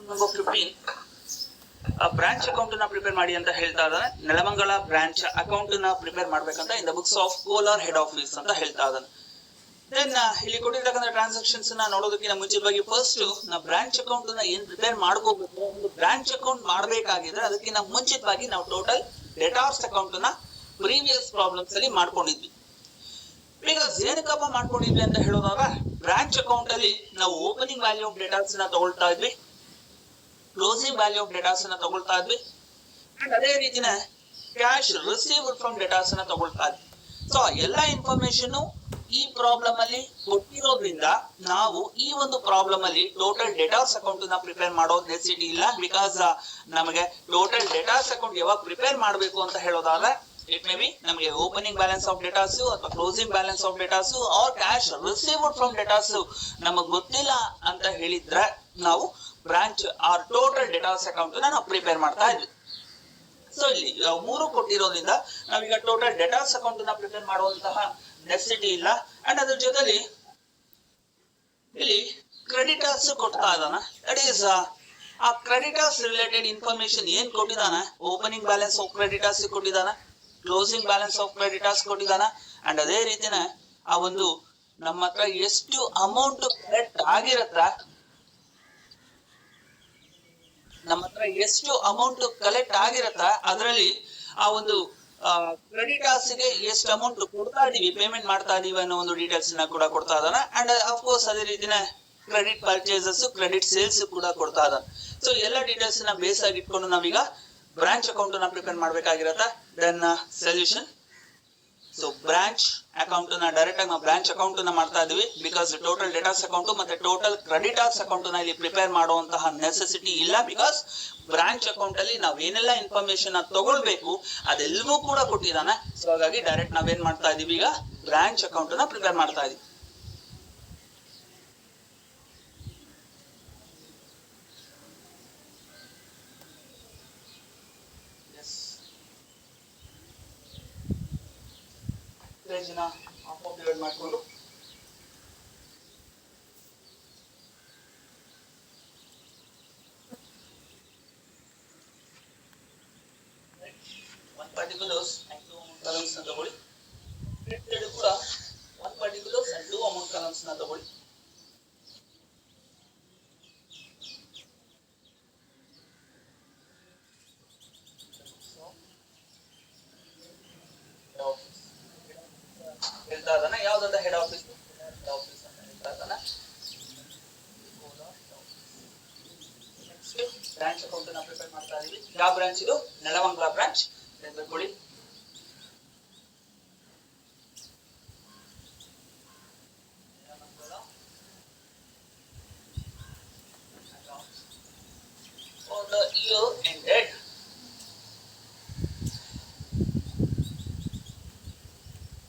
Number 15 branch account ನ prepare ಮಾಡಿ ಅಂತ ಹೇಳ್ತಾ ಇದ್ದಾನೆ. ನೆಲಮಂಗಲ ಬ್ರಾಂಚ್ ಅಕೌಂಟ್ ನ ಪ್ರಿಪೇರ್ ಮಾಡ್ಬೇಕಂತ in the books of Kolar head office ಅಂತ ಹೇಳ್ತಾ ಇದ್ದಾನೆ. ದೆನ್ ಇಲ್ಲಿ ಕೊಟ್ಟಿರ್ತಕ್ಕಂಥ ಟ್ರಾನ್ಸಾಕ್ಷನ್ಸ್ ನ ನೋಡೋದಕ್ಕಿಂತ ಮುಂಚಿತವಾಗಿ ಫಸ್ಟ್ ನಾವು ಬ್ರಾಂಚ್ ಅಕೌಂಟ್ ನ ಏನ್ ಪ್ರಿಪೇರ್ ಮಾಡ್ಕೋಬೇಕು, ಒಂದು ಬ್ರಾಂಚ್ ಅಕೌಂಟ್ ಮಾಡಬೇಕಾಗಿದ್ರೆ ಅದಕ್ಕಿಂತ ಮುಂಚಿತವಾಗಿ ನಾವು ಟೋಟಲ್ ಡೆಟಾರ್ಸ್ ಅಕೌಂಟ್ ನ ಪ್ರೀವಿಯಸ್ ಪ್ರಾಬ್ಲಮ್ಸ್ ಅಲ್ಲಿ ಮಾಡ್ಕೊಂಡಿದ್ವಿ. ಬಿಕಾಸ್ ಏನಕ್ಕಪ್ಪ ಮಾಡ್ಕೊಂಡಿದ್ವಿ ಅಂತ ಹೇಳೋದಾಗ, ಬ್ರಾಂಚ್ ಅಕೌಂಟ್ ಅಲ್ಲಿ ನಾವು ಓಪನಿಂಗ್ ವ್ಯಾಲ್ಯೂ ಆಫ್ ಡೆಟಾರ್ಸ್ ನ ತಗೊಳ್ತಾ ಇದ್ವಿ, ಕ್ಲೋಸಿಂಗ್ ವ್ಯಾಲ್ಯೂ ಆಫ್ ಡೆಟಾರ್ಸ್ ನ ತಗೊಳ್ತಾ ಇದ್ವಿ, ಅಂಡ್ ಅದೇ ರೀತಿನ ಕ್ಯಾಶ್ ರಿಸೀವ್ಡ್ ಫ್ರಮ್ ಡೆಟಾರ್ಸ್ ನ ತಗೊಳ್ತಾ ಇದ್ವಿ. ಸೊ ಎಲ್ಲಾ ಇನ್ಫಾರ್ಮೇಶನ್ ಈ ಪ್ರಾಬ್ಲಮ್ ಅಲ್ಲಿ ಕೊಟ್ಟಿರೋದ್ರಿಂದ ನಾವು ಈ ಒಂದು ಪ್ರಾಬ್ಲಮ್ ಅಲ್ಲಿ ಟೋಟಲ್ ಡೆಟಾರ್ಸ್ ಅಕೌಂಟ್ ನ ಪ್ರಿಪೇರ್ ಮಾಡೋದು ನೆಸಿಟಿ ಇಲ್ಲ. ಬಿಕಾಸ್ ನಮಗೆ ಟೋಟಲ್ ಡೆಟಾರ್ಸ್ ಅಕೌಂಟ್ ಯಾವಾಗ ಪ್ರಿಪೇರ್ ಮಾಡಬೇಕು ಅಂತ ಹೇಳೋದಾದ್ರೆ, ಇಟ್ ಮೇ ಬಿ ನಮಗೆ ಓಪನಿಂಗ್ ಬ್ಯಾಲೆನ್ಸ್ ಆಫ್ ಡೆಟಾರ್ಸ್ ಅಥವಾ closing balance of debtors or cash received from debtors ನಮಗ್ ಗೊತ್ತಿಲ್ಲ ಅಂತ ಹೇಳಿದ್ರೆ ನಾವು branch or total debtors account ನಾವು ಪ್ರಿಪೇರ್ ಮಾಡ್ತಾ ಇದ್ವಿ. ಸೊ ಇಲ್ಲಿ ಮೂರು ಕೊಟ್ಟಿರೋದ್ರಿಂದ ನಾವೀಗ ಟೋಟಲ್ ಡೆಟಾರ್ಸ್ ಅಕೌಂಟ್ ನ ಪ್ರಿಪೇರ್ ಮಾಡುವಂತಹ ನೆಸಿಟಿ ಇಲ್ಲ. ಅಂಡ್ ಅದ್ರ ಜೊತೆಲಿ ಇಲ್ಲಿ ಕ್ರೆಡಿಟರ್ಸ್ ಕೊಡ್ತಾ ಇದ್ದಾನ. ದಟ್ ಈಸ್ ಆ ಕ್ರೆಡಿಟರ್ಸ್ ರಿಲೇಟೆಡ್ ಇನ್ಫಾರ್ಮೇಶನ್ ಏನ್ ಕೊಟ್ಟಿದಾನ, ಓಪನಿಂಗ್ ಬ್ಯಾಲೆನ್ಸ್ ಆಫ್ ಕ್ರೆಡಿಟರ್ಸ್ ಕೊಟ್ಟಿದಾನ, ಕ್ಲೋಸಿಂಗ್ ಬ್ಯಾಲೆನ್ಸ್ ಆಫ್ ಕ್ರೆಡಿಟರ್ಸ್ ಕೊಟ್ಟಿದಾನ, ಅಂಡ್ ಅದೇ ರೀತಿನ ಆ ಒಂದು ನಮ್ಮ ಹತ್ರ ಎಷ್ಟು ಅಮೌಂಟ್ ಕಲೆಕ್ಟ್ ಆಗಿರತ್ತ, ನಮ್ಮ ಹತ್ರ ಎಷ್ಟು ಅಮೌಂಟ್ ಕಲೆಕ್ಟ್ ಆಗಿರತ್ತ ಅದರಲ್ಲಿ ಆ ಒಂದು ಕ್ರೆಡಿಟರ್ಸ್ ಗೆ ಎಷ್ಟು ಅಮೌಂಟ್ ಕೊಡ್ತಾ ಇದೀವಿ, ಪೇಮೆಂಟ್ ಮಾಡ್ತಾ ಇದೀವಿ ಅನ್ನೋ ಒಂದು ಡೀಟೇಲ್ಸ್ ನ ಕೂಡ ಕೊಡ್ತಾ ಇದ್ದಾನೆ. ಅಂಡ್ ಆಫ್ ಕೋರ್ಸ್ ಅದೇ ರೀತಿನ ಕ್ರೆಡಿಟ್ ಪರ್ಚೇಸಸ್, ಕ್ರೆಡಿಟ್ ಸೇಲ್ಸ್ ಕೂಡ ಕೊಡ್ತಾ ಇದ್ದಾನೆ. ಸೊ ಎಲ್ಲ ಡೀಟೇಲ್ಸ್ ನ ಬೇಸ್ ಆಗಿ ಇಟ್ಕೊಂಡು ನಾವೀಗ ಬ್ರಾಂಚ್ ಅಕೌಂಟ್ ನ ಪ್ರಿಪೇರ್ ಮಾಡ್ಬೇಕಾಗಿರತ್ತ. Then solution. So branch account ನ ಡೈರೆಕ್ಟ್ ಆಗಿ ನಾವು ಬ್ರಾಂಚ್ ಅಕೌಂಟ್ ನ ಮಾಡ್ತಾ ಇದೀವಿ. ಬಿಕಾಸ್ ಟೋಟಲ್ ಡೆಟಾರ್ಸ್ ಅಕೌಂಟ್ ಮತ್ತೆ ಟೋಟಲ್ ಕ್ರೆಡಿಟರ್ಸ್ ಅಕೌಂಟ್ ನ ಇಲ್ಲಿ ಪ್ರಿಪೇರ್ ಮಾಡುವಂತಹ ನೆಸೆಸಿಟಿ ಇಲ್ಲ. ಬಿಕಾಸ್ ಬ್ರಾಂಚ್ ಅಕೌಂಟ್ ಅಲ್ಲಿ ನಾವ್ ಏನೆಲ್ಲ ಇನ್ಫಾರ್ಮೇಶನ್ ತಗೊಳ್ಬೇಕು ಅದೆಲ್ಲವೂ ಕೂಡ ಕೊಟ್ಟಿದ್ದಾನೆ. ಸೊ ಹಾಗಾಗಿ ಡೈರೆಕ್ಟ್ ನಾವೇನ್ ಮಾಡ್ತಾ ಇದೀವಿ, ಈಗ ಬ್ರಾಂಚ್ ಅಕೌಂಟ್ ನ ಪ್ರಿಪೇರ್ ಮಾಡ್ತಾ ಇದೀವಿ. ಪೇಜ್ನ ಡಿವೈಡ್ ಮಾಡಿಕೊಂಡು one particulars and two amount columns na ತಗೊಳ್ಳಿ. printed ಕೂಡ one particulars and two amount columns na ತಗೊಳ್ಳಿ. ಹೇಳ್ತಾ ಇದ್ದಾನೆ ಯಾವ್ದಂತ ಹೆಡ್ ಆಫೀಸ್ ಅಂತ ಹೇಳ್ತಾ ಇದ್ದಾನೆ. ಬ್ರಾಂಚ್ ಅಕೌಂಟ್ ನ ಪ್ರಿಪೇರ್ ಮಾಡ್ತಾ ಇದೀವಿ. ಯಾವ ಬ್ರಾಂಚ್ ಇದು? ನೆಲಮಂಗಲ ಬ್ರಾಂಚ್. ಬರ್ಕೊಳ್ಳಿ. For the year ended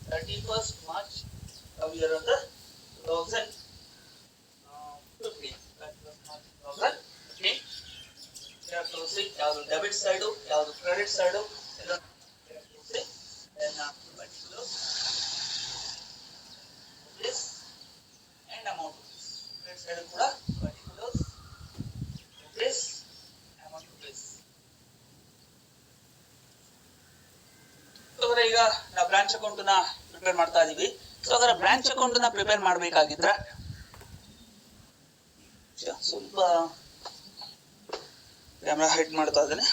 31st March of year of the 2015. 31st March 2015. Here closing ಯಾವುದು ಡೆಬಿಟ್ ಸೈಡ್ ಯಾವುದು ಕ್ರೆಡಿಟ್ ಸೈಡ್ ಎಲ್ಲ closing. Then particulars this and amount of this. Credit side ಕೂಡ particulars this amount of this. So ಈಗ ನಾವು branch account ನ prepare ಮಾಡ್ತಾ ಇದೀವಿ. So ಅದರ ಬ್ರಾಂಚ್ ಅಕೌಂಟ್ ನ ಪ್ರಿಪೇರ್ ಮಾಡಬೇಕಾಗಿದ್ರೆ ಸ್ವಲ್ಪ ಕ್ಯಾಮ್ರಾ ಹೈಡ್ ಮಾಡ್ತಾ ಇದ್ದೇನೆ.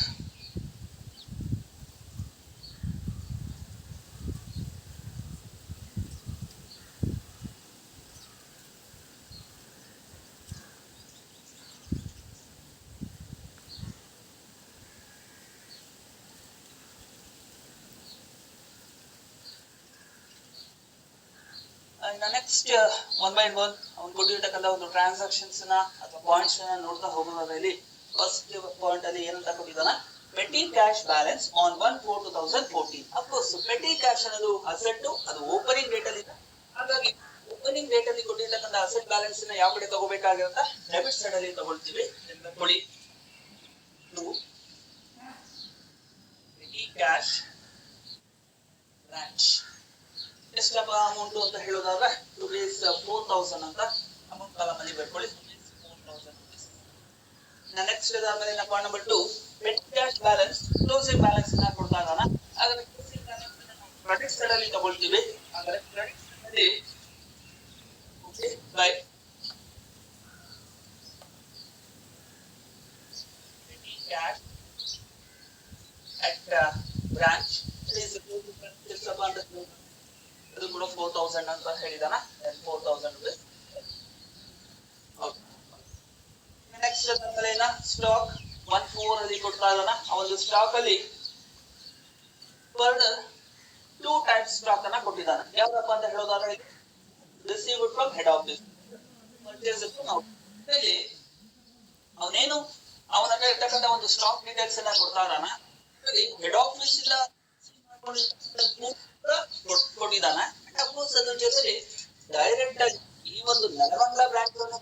ನೆಕ್ಸ್ಟ್ ಒನ್ ಬೈ ಒನ್ ಅವ್ನು ಕೊಟ್ಟಿರ್ತಕ್ಕಂಥ ಒಂದು ಟ್ರಾನ್ಸಾಕ್ಷನ್ಸ್ ನ ಅಥವಾ ಪಾಯಿಂಟ್ಸ್ ನ ನೋಡ್ತಾ ಹೋಗೋದ್ರಲ್ಲಿ ಫಸ್ಟ್ ಪಾಯಿಂಟ್ ಅಲ್ಲಿ ಏನಂತ ಕೊಟ್ಟಿದ್ದಾನ, petty cash balance on 1/4/2014. Of course petty cash ಅನ್ನೋದು ಅಸೆಟ್, ಅದು ಓಪನಿಂಗ್ ಡೇಟ್ ಅಲ್ಲಿ. ಹಾಗಾಗಿ ಓಪನಿಂಗ್ ಡೇಟ್ ಅಲ್ಲಿ ಕೊಟ್ಟಿರ್ತಕ್ಕಂಥ ಅಸೆಟ್ ಬ್ಯಾಲೆನ್ಸ್ ನ ಯಾವ ಕಡೆ ತಗೋಬೇಕಾಗಿರುತ್ತ, ಡೆಬಿಟ್ ಸೈಡ್ ಅಲ್ಲಿ ತಗೊಳ್ತೀವಿ. ನೋಡಿ ಪೆಟಿ ಕ್ಯಾಶ್ ಬ್ರಾಂಚ್ ಎಷ್ಟಪ್ಪ ಅಮೌಂಟ್ ಅಂತ ಹೇಳೋದಾದ್ರೆ rupees 4000 ಅಂತ ಅಮೌಂಟ್ ಕಾಲಮ್ ಅಲ್ಲಿ ಬರ್ಕೊಳ್ಳಿ. 4000 rupees. ನೆಕ್ಸ್ಟ್ ಅದಾದ್ಮೇಲೆ ಏನಪ್ಪಾ number 2 pet cash balance closing balance ನ ಕೊಡ್ತಾ ಇದ್ದಾನ. ಹಾಗಾದ್ರೆ ಕ್ಲೋಸಿಂಗ್ ಬ್ಯಾಲೆನ್ಸ್ ಕ್ರೆಡಿಟ್ ಸೈಡ್ ಅಲ್ಲಿ ತಗೊಳ್ತೀವಿ. ಹಾಗಾದ್ರೆ ಕ್ರೆಡಿಟ್ ಸೈಡ್ ಅಲ್ಲಿ okay by cash at branch is ಎಷ್ಟಪ್ಪ ಅಂತ ಇದು ಕೂಡ 4000 ಅಂತ ಹೇಳಿದಾನ. 4000 rupees. ನೆಕ್ಸ್ಟ್ ಅದಾದ್ಮೇಲೆ ಏನ ಸ್ಟಾಕ್ 14 ಅಲ್ಲಿ ಕೊಡ್ತಾ ಇದ್ದಾನ. ಆ ಒಂದು ಸ್ಟಾಕ್ ಅಲ್ಲಿ ಫರ್ದರ್ 2 ಟೈಪ್ ಸ್ಟಾಕ್ ಅನ್ನ ಕೊಟ್ಟಿದ್ದಾನೆ. ಯಾವ್ದಪ್ಪ ಅಂತ ಹೇಳೋದಾದ್ರೆ received from head office, purchase from out. ಇಲ್ಲಿ ಅವನೇನು ಅವನ ಹತ್ರ ಇರ್ತಕ್ಕಂಥ ಒಂದು ಸ್ಟಾಕ್ ಡೀಟೇಲ್ಸ್ ಅನ್ನ ಕೊಡ್ತಾ ಇದ್ದಾನ. ಹೆಡ್ ಆಫೀಸ್ ಇಂದ ಕೊಟ್ಟಿದ್ದಾನೆ. ಅದ್ರ ಜೊತೆಲಿ ಡೈರೆಕ್ಟ್ ಆಗಿ ಈ ಒಂದು ನೆಲಮಂಗಲ ಬ್ರಾಂಚ್ ಅನ್ನು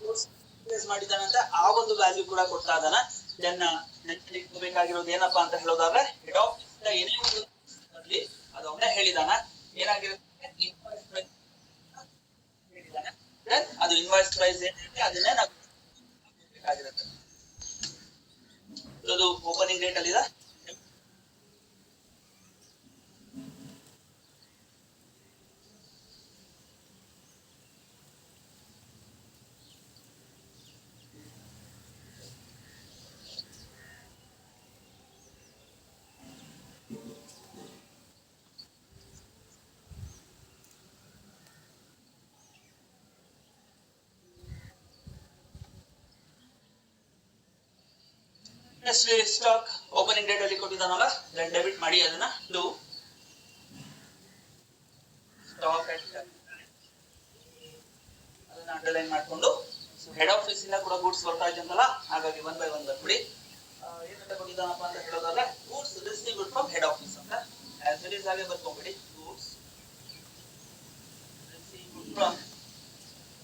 ಮಾಡಿದ್ದಾನೆ ಅಂತ ಆ ಒಂದು ವ್ಯಾಲ್ಯೂ ಕೂಡ ಕೊಡ್ತಾ ಇದ್ದಾನ. ನೆನಪಿಟ್ಕೋಬೇಕಾಗಿರೋದು ಏನಪ್ಪಾ ಅಂತ ಹೇಳೋದಾದ್ರೆ ಹೆಡ್ ಆಫೀಸ್ ಇಂದ ಏನೇ ಒಂದು ಅದು ಅವನೇ ಹೇಳಿದಾನ. ಏನಾಗಿರುತ್ತೆ ಇನ್ವಾಯ್ಸ್ ಪ್ರೈಸ್ ಹೇಳಿದಾನೆ. ಅದು ಇನ್ವಾಯ್ಸ್ ಪ್ರೈಸ್ ಏನಿರುತ್ತೆ ಅದನ್ನೇ ನಾವು ಬೇಕಾಗಿರುತ್ತೆ. ಅದು ಓಪನಿಂಗ್ ಡೇಟ್ ಅಲ್ಲಿ ಇದೆ. ಸ್ಟಾಕ್ ಓಪನಿಂಗ್ ಡೇಟ್ ಅಲ್ಲಿ ಕೊಟ್ಟಿದ್ದಾನಲ್ಲ, ಡೆಬಿಟ್ ಮಾಡಿ ಅದನ್ನ ಟು ಸ್ಟಾಕ್ ಅದನ್ನ ಅಂಡರ್ಲೈನ್ ಮಾಡ್ಕೊಂಡು ಹೆಡ್ ಆಫೀಸ್ ಇಂದ ಕೂಡ ಗೂಡ್ಸ್ ಬರ್ತಾ ಇದೆ ಅಂತಲ್ಲ, ಹಾಗಾಗಿ 1 by 1 ಬರ್ಬಿಡಿ. ಏನಂತ ಕೊಟ್ಟಿದ್ದಾನಪ್ಪ ಅಂತ ಹೇಳೋದಾದ್ರೆ goods received from head office ಅಂತ ಆಸ್ ಇಟ್ ಇಸ್ ಹಾಗೆ ಬರ್ಕೊಂಡ್ಬಿಡಿ. Goods received from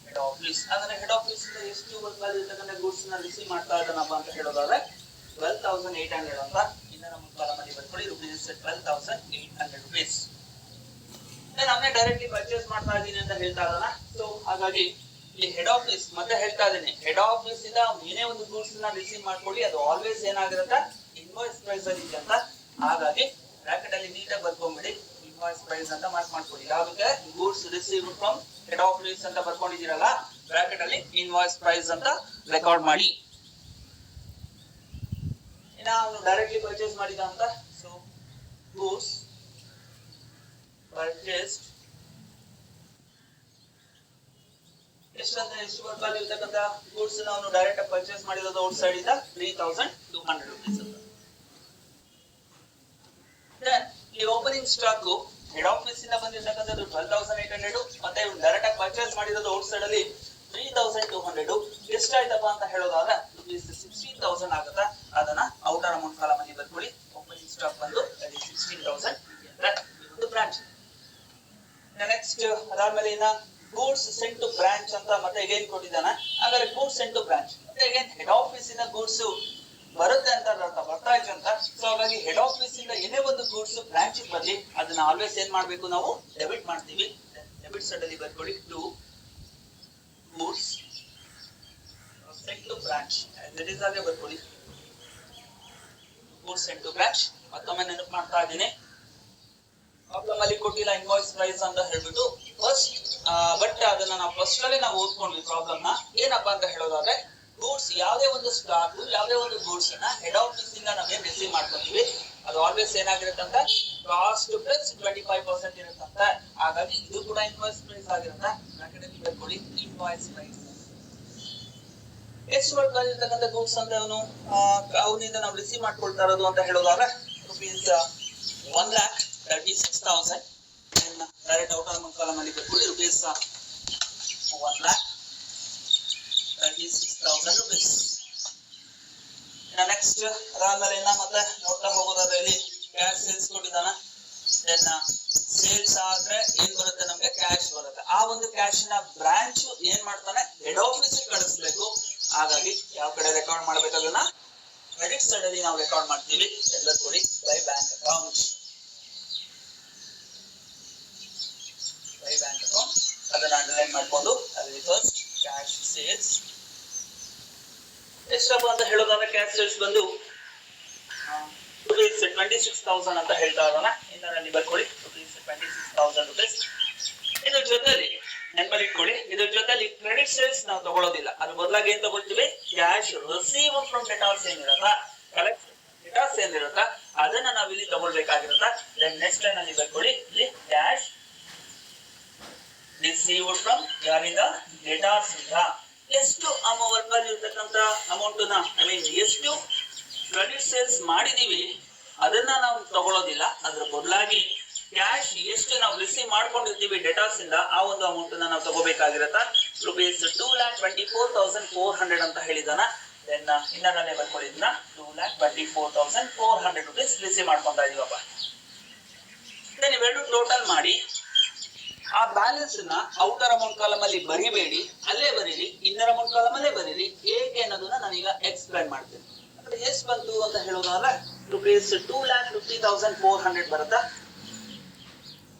head office ಅಂದ್ರೆ ಹೆಡ್ ಆಫೀಸ್ ಇಂದ ಎಷ್ಟು ವರ್ಕ್ ಇರ್ತಕ್ಕಂಥ ಗೂಡ್ಸ್ ನ ರಿಸೀವ್ ಮಾಡ್ತಾ ಇದ್ದಾನಪ್ಪ ಅಂತ ಹೇಳೋದಾದ್ರೆ 12,800 ಅಂತ ಇನ್ನ ನಮ್ಮ ಕಾಲಮಲ್ಲಿ ಬರ್ಕೊಳ್ಳಿ. Rupees 12,800 rupees. ಅವನೇ ಡೈರೆಕ್ಟ್ಲಿ ಪರ್ಚೇಸ್ ಮಾಡ್ತಾ ಇದ್ದೀನಿ ಅಂತ ಹೇಳ್ತಾ ಇದ್ದಾನ. ಸೊ ಹಾಗಾಗಿ ಇಲ್ಲಿ ಹೆಡ್ ಆಫೀಸ್ ಮತ್ತೆ ಹೇಳ್ತಾ ಇದ್ದೀನಿ, ಹೆಡ್ ಆಫೀಸ್ ಇಂದ ಏನೇ ಒಂದು ಗೂಡ್ಸ್ ನ ರಿಸೀವ್ ಮಾಡ್ಕೊಳ್ಳಿ, ಅದು ಆಲ್ವೇಸ್ ಏನಾಗಿರುತ್ತೆ ಇನ್ವಾಯ್ಸ್ ಪ್ರೈಸ್ ಅಲ್ಲಿ ಇದೆ ಅಂತ. ಹಾಗಾಗಿ ಬ್ರಾಕೆಟ್ ಅಲ್ಲಿ ನೀಟಾಗಿ ಬರ್ಕೊಂಡ್ಬಿಡಿ, ಇನ್ವಾಯ್ಸ್ ಪ್ರೈಸ್ ಅಂತ ಮಾರ್ಕ್ ಮಾಡ್ಕೊಳ್ಳಿ. ಯಾವ್ದಕ್ಕೆ goods received from head office ಅಂತ ಬರ್ಕೊಂಡಿದ್ದೀರಲ್ಲ, ಬ್ರಾಕೆಟ್ ಅಲ್ಲಿ ಇನ್ವಾಯ್ಸ್ ಪ್ರೈಸ್ ಅಂತ ರೆಕಾರ್ಡ್ ಮಾಡಿ. ಅವನು ಡೈರೆಕ್ಟ್ಲಿ ಪರ್ಚೇಸ್ ಮಾಡಿದ ಅಂತ. ಸೊ ಗೂಡ್ಸ್ ಪರ್ಚೇಸ್ಡ್ ಎಷ್ಟು ವರ್ಕ್ ವ್ಯಾಲ್ಯೂ ಇರ್ತಕ್ಕಂಥ ಗೂಡ್ಸ್ ಅವನು ಡೈರೆಕ್ಟ್ ಪರ್ಚೇಸ್ ಮಾಡಿರೋದು ಔಟ್ ಸೈಡ್ ಇಂದ 3,200 rupees ಅಂತ. ದೆನ್ ಈ ಓಪನಿಂಗ್ ಸ್ಟಾಕ್ ಹೆಡ್ ಆಫೀಸ್ ಇಂದ ಬಂದಿರತಕ್ಕಂಥದ್ದು 12,800 ಮತ್ತೆ ಇವನು ಡೈರೆಕ್ಟ್ ಆಗಿ ಪರ್ಚೇಸ್ ಮಾಡಿರೋದು ಔಟ್ ಸೈಡ್ ಅಲ್ಲಿ 3,200. ಎಷ್ಟಾಯ್ತಪ್ಪ ಅಂತ ಹೇಳೋದಾದ್ರೆ rupees 16,000 ಆಗುತ್ತಾ. ಅದನ್ನ ಔಟರ್ ಅಮೌಂಟ್ ಕಾಲಮ್ ಅಲ್ಲಿ ಬರ್ಕೊಳ್ಳಿ. ಓಪನಿಂಗ್ ಸ್ಟಾಕ್ ಬಂದು 16,000 ಅಂದ್ರೆ ಇದು ಬ್ರಾಂಚ್. ನೆಕ್ಸ್ಟ್ ಅದಾದ್ಮೇಲೆ ಇನ್ನ ಗೂಡ್ಸ್ ಸೆಂಟ್ ಟು ಬ್ರಾಂಚ್ ಅಂತ ಮತ್ತೆ ಅಗೇನ್ ಕೊಟ್ಟಿದ್ದಾನ. ಹಾಗಾದ್ರೆ ಗೂಡ್ಸ್ ಸೆಂಟ್ ಟು ಬ್ರಾಂಚ್ ಮತ್ತೆ ಅಗೇನ್ ಹೆಡ್ ಆಫೀಸ್ ಇಂದ ಗೂಡ್ಸ್ ಬರುತ್ತೆ ಅಂತ ಅರ್ಥ, ಬರ್ತಾ ಇದೆ ಅಂತ. ಸೊ ಹಾಗಾಗಿ ಹೆಡ್ ಆಫೀಸ್ ಇಂದ ಏನೇ ಒಂದು ಗೂಡ್ಸ್ ಬ್ರಾಂಚ್ ಬರ್ಲಿ ಅದನ್ನ ಆಲ್ವೇಸ್ ಏನ್ ಮಾಡ್ಬೇಕು ನಾವು ಡೆಬಿಟ್ ಮಾಡ್ತೀವಿ. ಡೆಬಿಟ್ ಸೈಡ್ ಅಲ್ಲಿ ಬರ್ಕೊಳ್ಳಿ to goods sent to branch it is ಹಾಗೆ ಬರ್ಕೊಳ್ಳಿ. ಗೂಡ್ಸ್ ಸೆಂಟ್ ಟು ಬ್ರಾಂಚ್ ಮತ್ತೊಮ್ಮೆ ನೆನಪು ಮಾಡ್ತಾ ಇದ್ದೀನಿ. ಪ್ರಾಬ್ಲಮ್ ಅಲ್ಲಿ ಕೊಟ್ಟಿಲ್ಲ ಇನ್ವಾಯ್ಸ್ ಪ್ರೈಸ್ ಅಂತ ಹೇಳ್ಬಿಟ್ಟು ಫಸ್ಟ್, ಬಟ್ ಅದನ್ನ ನಾವು ಫಸ್ಟ್ ಅಲ್ಲಿ ನಾವು ಓದ್ಕೊಂಡ್ವಿ ಪ್ರಾಬ್ಲಮ್ ನ. ಏನಪ್ಪಾ ಅಂತ ಹೇಳೋದಾದ್ರೆ ಗೂಡ್ಸ್ ಯಾವುದೇ ಒಂದು ಸ್ಟಾಕ್ ಯಾವುದೇ ಒಂದು ಗೂಡ್ಸ್ ಅನ್ನ ಹೆಡ್ ಆಫೀಸ್ ಇಂದ ನಾವೇನ್ ರಿಸೀವ್ ಮಾಡ್ಕೊತೀವಿ ಅದು ಆಲ್ವೇಸ್ ಏನಾಗಿರುತ್ತಂತ ಕಾಸ್ಟ್ ಪ್ಲಸ್ 25% ಇರುತ್ತಂತ. ಹಾಗಾಗಿ ಇದು ಕೂಡ ಇನ್ವಾಯ್ಸ್ ಪ್ರೈಸ್ ಆಗಿರುತ್ತೆ. ಬರ್ಕೊಳ್ಳಿ ಇನ್ವಾಯ್ಸ್ ಪ್ರೈಸ್. ಎಷ್ಟು ವರ್ಕ್ ಆಗಿರ್ತಕ್ಕಂಥ ಗೂಡ್ಸ್ ಅಂತ ಅವನಿಂದ ನಾವು ರಿಸೀವ್ ಮಾಡ್ಕೊಳ್ತಾ ಇರೋದು ಅಂತ ಹೇಳೋದಾದ್ರೆ rupees 1,36,000. Direct outer amount column ಅಲ್ಲಿ ಬರ್ಕೊಳ್ಳಿ rupees 1,36,000 rupees. ನೆಕ್ಸ್ಟ್ ಅದಾದ್ಮೇಲೆ ಇನ್ನ ಮತ್ತೆ ನೋಡ್ತಾ ಹೋಗೋದಾದ್ರೆ ಇಲ್ಲಿ ಕ್ಯಾಶ್ ಸೇಲ್ಸ್ ಕೊಟ್ಟಿದ್ದಾನ. ದೆನ್ ಸೇಲ್ಸ್ ಆದ್ರೆ ಏನ್ ಬರುತ್ತೆ ನಮ್ಗೆ ಕ್ಯಾಶ್ ಬರುತ್ತೆ. ಆ ಒಂದು ಕ್ಯಾಶ್ ನ ಬ್ರಾಂಚ್ ಏನ್ ಮಾಡ್ತಾನೆ ಹೆಡ್ ಆಫೀಸ್ ಕಳಿಸ್ಬೇಕು. ಹಾಗಾಗಿ ಯಾವ ಕಡೆ ರೆಕಾರ್ಡ್ ಮಾಡ್ಬೇಕು ಅದನ್ನ ಕ್ರೆಡಿಟ್ ಸೈಡ್ ಅಲ್ಲಿ ನಾವು ರೆಕಾರ್ಡ್ ಮಾಡ್ತೀವಿ. ಎಲ್ಲ ಕೊಡಿ by bank account. By bank account ಅದನ್ನ ಅಂಡರ್ಲೈನ್ ಮಾಡ್ಕೊಂಡು ಅಲ್ಲಿ ಫಸ್ಟ್ ಕ್ಯಾಶ್ ಸೇಲ್ಸ್ ಎಷ್ಟಪ್ಪ ಅಂತ ಹೇಳೋದಾದ್ರೆ ಕ್ಯಾಶ್ ಸೇಲ್ಸ್ ಬಂದು ರುಪೀಸ್ 26,000 ಅಂತ ಹೇಳ್ತಾ ಇದ್ದಾನ. ಇನ್ನರಲ್ಲಿ ಬರ್ಕೊಳ್ಳಿ ರುಪೀಸ್ 26,000 ರುಪೀಸ್. ಇದ್ರ ಜೊತೆಲಿ ನೆನಪಲ್ಲಿ ಇಟ್ಕೊಳ್ಳಿ, ಇದ್ರ ಜೊತೆಲಿ ಕ್ರೆಡಿಟ್ ಸೇಲ್ಸ್ ನಾವು ತಗೊಳ್ಳೋದಿಲ್ಲ, ಅದ್ರ ಬದಲಾಗಿ ಏನ್ ತಗೊಳ್ತೀವಿ, ಕ್ಯಾಶ್ ರಿಸೀವ್ ಫ್ರಮ್ ಡೆಟಾರ್ಸ್ ಏನಿರತ್ತ, ಕಲೆಕ್ಟ್ ಡೆಟಾರ್ಸ್ ಏನಿರತ್ತ ಅದನ್ನ ನಾವು ಇಲ್ಲಿ ತಗೊಳ್ಬೇಕಾಗಿರತ್ತ. ದೆನ್ ನೆಕ್ಸ್ಟ್ ನಲ್ಲಿ ಬರ್ಕೊಳ್ಳಿ, ಇಲ್ಲಿ ಕ್ಯಾಶ್ ರಿಸೀವ್ಡ್ ಫ್ರಮ್ ಯಾರಿಂದ, ಡೆಟಾರ್ಸ್ ಇಂದ. ಎಷ್ಟು ವರ್ಕಲ್ಲಿ ಇರ್ತಕ್ಕಂತ ಅಮೌಂಟ್ ನ ಐ ಮೀನ್ ಎಷ್ಟು ಕ್ರೆಡಿಟ್ ಸೇಲ್ಸ್ ಮಾಡಿದೀವಿ ಅದನ್ನ ನಾವು ತಗೊಳ್ಳೋದಿಲ್ಲ, ಅದ್ರ ಬದಲಾಗಿ ಕ್ಯಾಶ್ ಎಷ್ಟು ನಾವು ರಿಸೀವ್ ಮಾಡ್ಕೊಂಡಿರ್ತೀವಿ ಡೆಟಾರ್ಸ್ ಇಂದ ಆ ಒಂದು ಅಮೌಂಟ್ ನಾವು ತಗೋಬೇಕಾಗಿರತ್ತ. ರುಪೀಸ್ 2,24,400 ಅಂತ ಹೇಳಿದಾನ. ದೆನ್ ಇನ್ನರಲ್ಲೇ ಬರ್ಕೊಳ್ಳಿದ್ನ 2,24,400 ರುಪೀಸ್ ರಿಸೀವ್ ಮಾಡ್ಕೊಂತಾ ಇದೀವಪ್ಪ. ದೆನ್ ಇವೆರಡು ಟೋಟಲ್ ಮಾಡಿ ಆ ಬ್ಯಾಲೆನ್ಸ್ ನ ಔಟರ್ ಅಮೌಂಟ್ ಕಾಲಮ್ ಅಲ್ಲಿ ಬರಿಬೇಡಿ, ಅಲ್ಲೇ ಬರೀರಿ, ಇನ್ನರ್ ಅಮೌಂಟ್ ಕಾಲಮ್ ಅಲ್ಲೇ ಬರೀರಿ. ಏಕೆ ಅನ್ನೋದನ್ನ ನಾನೀಗ ಎಕ್ಸ್ಪ್ಲೈನ್ ಮಾಡ್ತೇನೆ. ಎಷ್ಟು ಬಂತು ಅಂತ ಹೇಳೋದಾದ್ರೆ ರುಪೀಸ್ 2,50,400 ಬರುತ್ತಾ,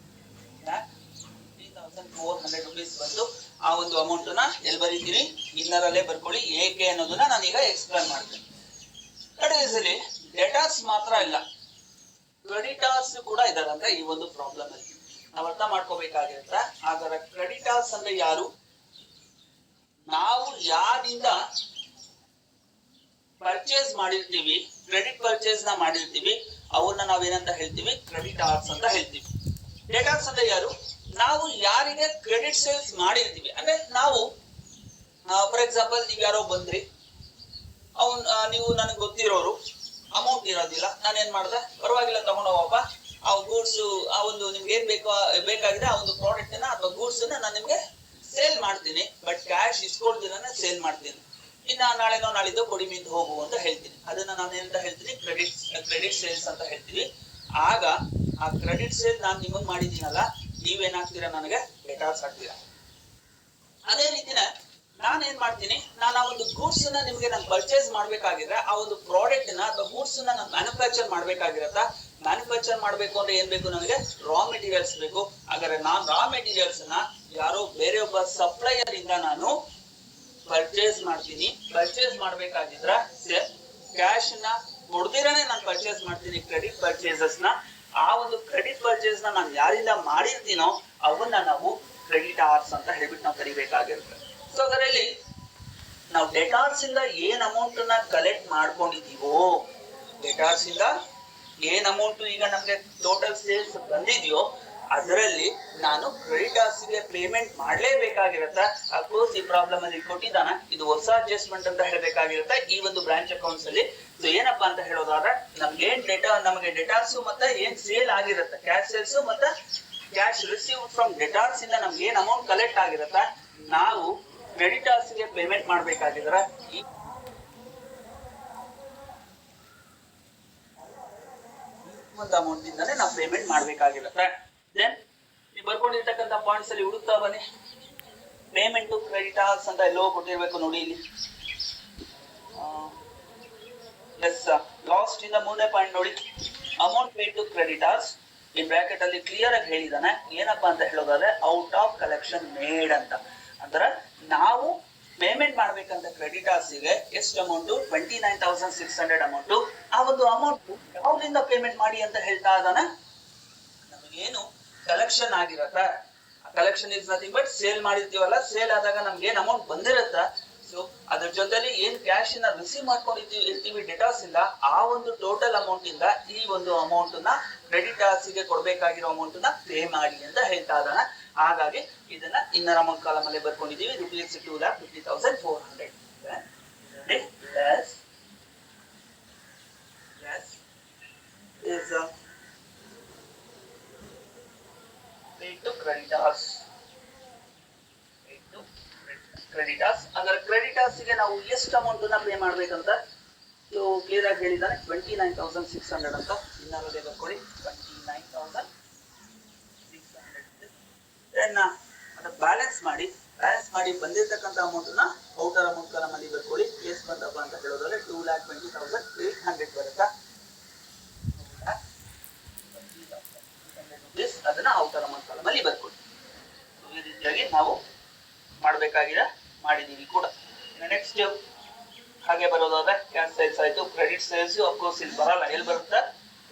2,400 ರುಪೀಸ್ ಬಂತು. ಆ ಒಂದು ಅಮೌಂಟ್ ನ ಎಲ್ಲಿ ಬರೀತೀರಿ, ಇನ್ನರಲ್ಲೇ ಬರ್ಕೊಳ್ಳಿ. ಏಕೆ ಅನ್ನೋದನ್ನ ನಾನೀಗ ಎಕ್ಸ್ಪ್ಲೈನ್ ಮಾಡ್ತೇನೆ. ಕಡೆಯಲ್ಲಿ ಡೆಟಾರ್ಸ್ ಮಾತ್ರ ಇಲ್ಲ, ಕ್ರೆಡಿಟಾರ್ಸ್ ಕೂಡ ಇದಾರಂತ ಈ ಒಂದು ಪ್ರಾಬ್ಲಮ್ ಅಲ್ಲಿ ನಾವು ಅರ್ಥ ಮಾಡ್ಕೋಬೇಕಾಗಿರುತ್ತೆ. ಹಾಗಾದ್ರೆ ಕ್ರೆಡಿಟಾರ್ಸ್ ಅಂದ್ರೆ ಯಾರು, ನಾವು ಯಾರಿಂದ ಪರ್ಚೇಸ್ ಮಾಡಿರ್ತೀವಿ, ಕ್ರೆಡಿಟ್ ಪರ್ಚೇಸ್ ನ ಮಾಡಿರ್ತೀವಿ, ಅವನ್ನ ನಾವೇನಂತ ಹೇಳ್ತೀವಿ, ಕ್ರೆಡಿಟಾರ್ಸ್ ಅಂತ ಹೇಳ್ತೀವಿ. ಡೆಟಾರ್ಸ್ ಅಂದ್ರೆ ಯಾರು, ನಾವು ಯಾರಿಗೆ ಕ್ರೆಡಿಟ್ ಸೇಲ್ಸ್ ಮಾಡಿರ್ತೀವಿ, ಅಂದ್ರೆ ನಾವು ಫಾರ್ ಎಕ್ಸಾಂಪಲ್ ನೀವು ಯಾರೋ ಬಂದ್ರಿ, ನೀವು ನನಗೆ ಗೊತ್ತಿರೋರು, ಅಮೌಂಟ್ ಇರೋದಿಲ್ಲ, ನಾನೇನ್ ಮಾಡ್ದೆ, ಪರವಾಗಿಲ್ಲ ತಗೊಂಡೋಗಪ್ಪ, ಆ ಗೂಡ್ಸ್ ಆ ಒಂದು ನಿಮ್ಗೆ ಏನ್ ಬೇಕಾಗಿದೆ ಆ ಒಂದು ಪ್ರಾಡಕ್ಟ್ ನ ಅಥವಾ ಗೂಡ್ಸ್ ನಾನು ನಿಮ್ಗೆ ಸೇಲ್ ಮಾಡ್ತೀನಿ, ಬಟ್ ಕ್ಯಾಶ್ ಇಸ್ಕೊಳ್ದಿರನೆ ಸೇಲ್ ಮಾಡ್ತೀನಿ. ಇನ್ನ ನಾಳೆನೋ ನಾಳಿದ್ದು ಕೊಡಿ ಮಿಂದು ಹೋಗು ಅಂತ ಹೇಳ್ತೀನಿ. ಅದನ್ನ ನಾನು ಏನಂತ ಹೇಳ್ತೀನಿ, ಕ್ರೆಡಿಟ್ ಸೇಲ್ಸ್ ಅಂತ ಹೇಳ್ತೀವಿ. ಆಗ ಆ ಕ್ರೆಡಿಟ್ ಸೇಲ್ ನಾನು ನಿಮಗ್ ಮಾಡಿದೀನಲ್ಲ, ನೀವೇನಾಗ್ತೀರಾ, ನನಗೆ ಡೆಟಾರ್ಸ್ ಆಗ್ತೀರಾ. ಅದೇ ರೀತಿನ ನಾನೇನ್ ಮಾಡ್ತೀನಿ, ನಾನು ಆ ಒಂದು ಗೂಡ್ಸ್ ನ ನಿಮ್ಗೆ ನಾನು ಪರ್ಚೇಸ್ ಮಾಡ್ಬೇಕಾಗಿದ್ರೆ ಆ ಒಂದು ಪ್ರಾಡಕ್ಟ್ ನ ಅಥವಾ ಗೂಡ್ಸ್ ನ ನಾನು ಮ್ಯಾನುಫ್ಯಾಕ್ಚರ್ ಮಾಡ್ಬೇಕಾಗಿರತ್ತ. ಮ್ಯಾನುಫ್ಯಾಕ್ಚರ್ ಮಾಡ್ಬೇಕು ಅಂದ್ರೆ ಏನ್ ಬೇಕು, ನನಗೆ ರಾ ಮೆಟೀರಿಯಲ್ಸ್ ಬೇಕು. ಹಾಗಾದ್ರೆ ನಾನ್ ರಾ ಮೆಟೀರಿಯಲ್ಸ್ ನ ಯಾರೋ ಬೇರೆ ಒಬ್ಬ ಸಪ್ಲೈಯರ್ ಇಂದ ನಾನು ಪರ್ಚೇಸ್ ಮಾಡ್ತೀನಿ. ಪರ್ಚೇಸ್ ಮಾಡ್ಬೇಕಾಗಿದ್ರ ಕ್ಯಾಶ್ ನ ಕೊಡ್ದಿರನೆ ನಾನು ಪರ್ಚೇಸ್ ಮಾಡ್ತೀನಿ, ಕ್ರೆಡಿಟ್ ಪರ್ಚೇಸಸ್ ನ. ಆ ಒಂದು ಕ್ರೆಡಿಟ್ ಪರ್ಚೇಸ್ ನ ನಾನು ಯಾರಿಂದ ಮಾಡಿರ್ತೀನೋ ಅವನ್ನ ನಾವು ಕ್ರೆಡಿಟಾರ್ಸ್ ಅಂತ ಹೇಳ್ಬಿಟ್ಟು ನಾವು ಕರಿಬೇಕಾಗಿರುತ್ತೆ. ಸೊ ಅದರಲ್ಲಿ ನಾವು ಡೆಟಾರ್ಸ್ ಇಂದ ಏನ್ ಅಮೌಂಟ್ ನ ಕಲೆಕ್ಟ್ ಮಾಡ್ಕೊಂಡಿದೀವೋ, ಡೆಟಾರ್ಸ್ ಇಂದ ಏನ್ ಅಮೌಂಟ್ ಈಗ ನಮ್ಗೆ ಟೋಟಲ್ ಸೇಲ್ಸ್ ಬಂದಿದೆಯೋ ಅದರಲ್ಲಿ ನಾನು ಕ್ರೆಡಿಟಾರ್ಸ್ ಗೆ ಪೇಮೆಂಟ್ ಮಾಡ್ಲೇಬೇಕಾಗಿರತ್ತ. ಅಫ್ಕೋರ್ಸ್ ಈ ಪ್ರಾಬ್ಲಮ್ ಅಲ್ಲಿ ಕೊಟ್ಟಿದ್ದಾನ, ಇದು ಹೊಸ ಅಡ್ಜಸ್ಟ್ಮೆಂಟ್ ಅಂತ ಹೇಳ್ಬೇಕಾಗಿರುತ್ತೆ ಈ ಒಂದು ಬ್ರಾಂಚ್ ಅಕೌಂಟ್ಸ್ ಅಲ್ಲಿ. ಸೊ ಏನಪ್ಪಾ ಅಂತ ಹೇಳೋದಾದ್ರೆ ನಮಗೆ ಡೆಟಾರ್ಸ್ ಮತ್ತೆ ಏನ್ ಸೇಲ್ ಆಗಿರುತ್ತೆ, ಕ್ಯಾಶ್ ಸೇಲ್ಸ್ ಮತ್ತೆ ಕ್ಯಾಶ್ ರಿಸೀವ್ ಫ್ರಮ್ ಡೆಟಾರ್ಸ್ ಇಂದ ನಮ್ಗೆ ಏನ್ ಅಮೌಂಟ್ ಕಲೆಕ್ಟ್ ಆಗಿರುತ್ತೆ, ನಾವು ಕ್ರೆಡಿಟಾರ್ಸ್ ಗೆ ಪೇಮೆಂಟ್ ಮಾಡ್ಬೇಕಾಗಿದ್ರೆ ಈ ಒಂದು ಅಮೌಂಟ್ ಇಂದಾನೆ ನಾವು ಪೇಮೆಂಟ್ ಮಾಡ್ಬೇಕಾಗಿರುತ್ತೆ. ದೆನ್ ನೀವು ಬರ್ಕೊಂಡಿರ್ತಕ್ಕಂಥ ಪಾಯಿಂಟ್ಸ್ ಅಲ್ಲಿ ಹುಡುಕ್ತಾ ಬನ್ನಿ. ಪೇಮೆಂಟ್ ಟು ಕ್ರೆಡಿಟಾರ್ಸ್ ಅಂತ ಎಲ್ಲೋ ಕೊಟ್ಟಿರ್ಬೇಕು ನೋಡಿ ಇಲ್ಲಿ. ಎಸ್, ಲಾಸ್ಟ್ ಇಂದ ಮೂರನೇ ಪಾಯಿಂಟ್ ನೋಡಿ, ಅಮೌಂಟ್ ಪೇಡ್ ಟು ಕ್ರೆಡಿಟಾರ್ಸ್. ಈ ಬ್ರಾಕೆಟ್ ಅಲ್ಲಿ ಕ್ಲಿಯರ್ ಆಗಿ ಹೇಳಿದಾನೆ. ಏನಪ್ಪಾ ಅಂತ ಹೇಳೋದಾದ್ರೆ ಔಟ್ ಆಫ್ ಕಲೆಕ್ಷನ್ ಮೇಡ್ ಅಂತ. ಅಂದ್ರೆ ನಾವು ಪೇಮೆಂಟ್ ಮಾಡ್ಬೇಕಂತ ಕ್ರೆಡಿಟಾರ್ಸ್ ಗೆ ಎಷ್ಟು ಅಮೌಂಟ್, 29,600 ಅಮೌಂಟ್. ಆ ಒಂದು ಅಮೌಂಟ್ ಯಾವ್ದ್ರಿಂದ ಪೇಮೆಂಟ್ ಮಾಡಿ ಅಂತ ಹೇಳ್ತಾ ಇದ್ದಾನೆ, ನಮಗೇನು ಕಲೆಕ್ಷನ್ ಆಗಿರತ್ತ, collection is nothing but sale ಮಾಡಿರ್ತೀವಲ್ಲ, ಸೇಲ್ ಆದಾಗ ನಮ್ಗೆ ಏನ್ ಅಮೌಂಟ್ ಬಂದಿರತ್ತ, ಸೊ ಅದ್ರ ಜೊತೆಲಿ ಏನ್ ಕ್ಯಾಶ್ ನ ರಿಸೀವ್ ಮಾಡ್ಕೊಂಡಿರ್ತೀವಿ ಡೆಟಾರ್ಸ್ ಇಂದ, ಆ ಒಂದು ಟೋಟಲ್ ಅಮೌಂಟ್ ಇಂದ ಈ ಒಂದು ಅಮೌಂಟ್ ನ ಕ್ರೆಡಿಟಾರ್ಸ್ ಗೆ ಕೊಡ್ಬೇಕಾಗಿರೋ ಅಮೌಂಟ್ ನ ಪೇ ಮಾಡಿ ಅಂತ ಹೇಳ್ತಾ ಇದ್ದಾನ. ಹಾಗಾಗಿ ಇದನ್ನ ಇನ್ನರ್ ಅಮೌಂಟ್ ಕಾಲಮ್ ಅಲ್ಲಿ ಬರ್ಕೊಂಡಿದೀವಿ, ರುಪೀಸ್ 2,50,400. ಕ್ರೆಡಿಟಾರ್ಸ್ ಅಂದ್ರೆ ಕ್ರೆಡಿಟಾರ್ಸ್ ಗೆ ನಾವು ಎಷ್ಟು ಅಮೌಂಟ್ ನ ಪೇ ಮಾಡ್ಬೇಕಂತ ಕ್ಲಿಯರ್ ಆಗಿ ಹೇಳಿದಾನೆ, 29,600 ಅಂತ. ಇನ್ನರಲ್ಲೇ ಬರ್ಕೊಳ್ಳಿ 29,600. ಬ್ಯಾಲೆನ್ಸ್ ಮಾಡಿ ಬಂದಿರ್ತಕ್ಕಂಥ ಅಮೌಂಟ್ ನ ಔಟರ್ ಅಮೌಂಟ್ ಕಾಲಮ್ ಅಲ್ಲಿ ಬರ್ಕೊಳ್ಳಿ. ಎಷ್ಟು ಬಂದಪ್ಪ ಅಂತ ಹೇಳೋದಾದ್ರೆ 2,20,800 ಬರುತ್ತಾ. ಅದನ್ನ ಔಟರ್ ಅಮೌಂಟ್ ಕಾಲಮ್ ಅಲ್ಲಿ ಬರ್ಕೊಳ್ಳಿ. ಈ ರೀತಿಯಾಗಿ ನಾವು ಮಾಡಬೇಕಾಗಿದೆ, ಮಾಡಿದೀವಿ ಕೂಡ. ನೆಕ್ಸ್ಟ್ ಹಾಗೆ ಬರೋದಾದ್ರೆ ಕ್ಯಾಶ್ ಸೇಲ್ಸ್ ಆಯ್ತು. ಕ್ರೆಡಿಟ್ ಸೇಲ್ಸ್ ಅಫ್ಕೋರ್ಸ್ ಇಲ್ಲಿ ಬರಲ್ಲ, ಎಲ್ಲಿ ಬರುತ್ತೆ?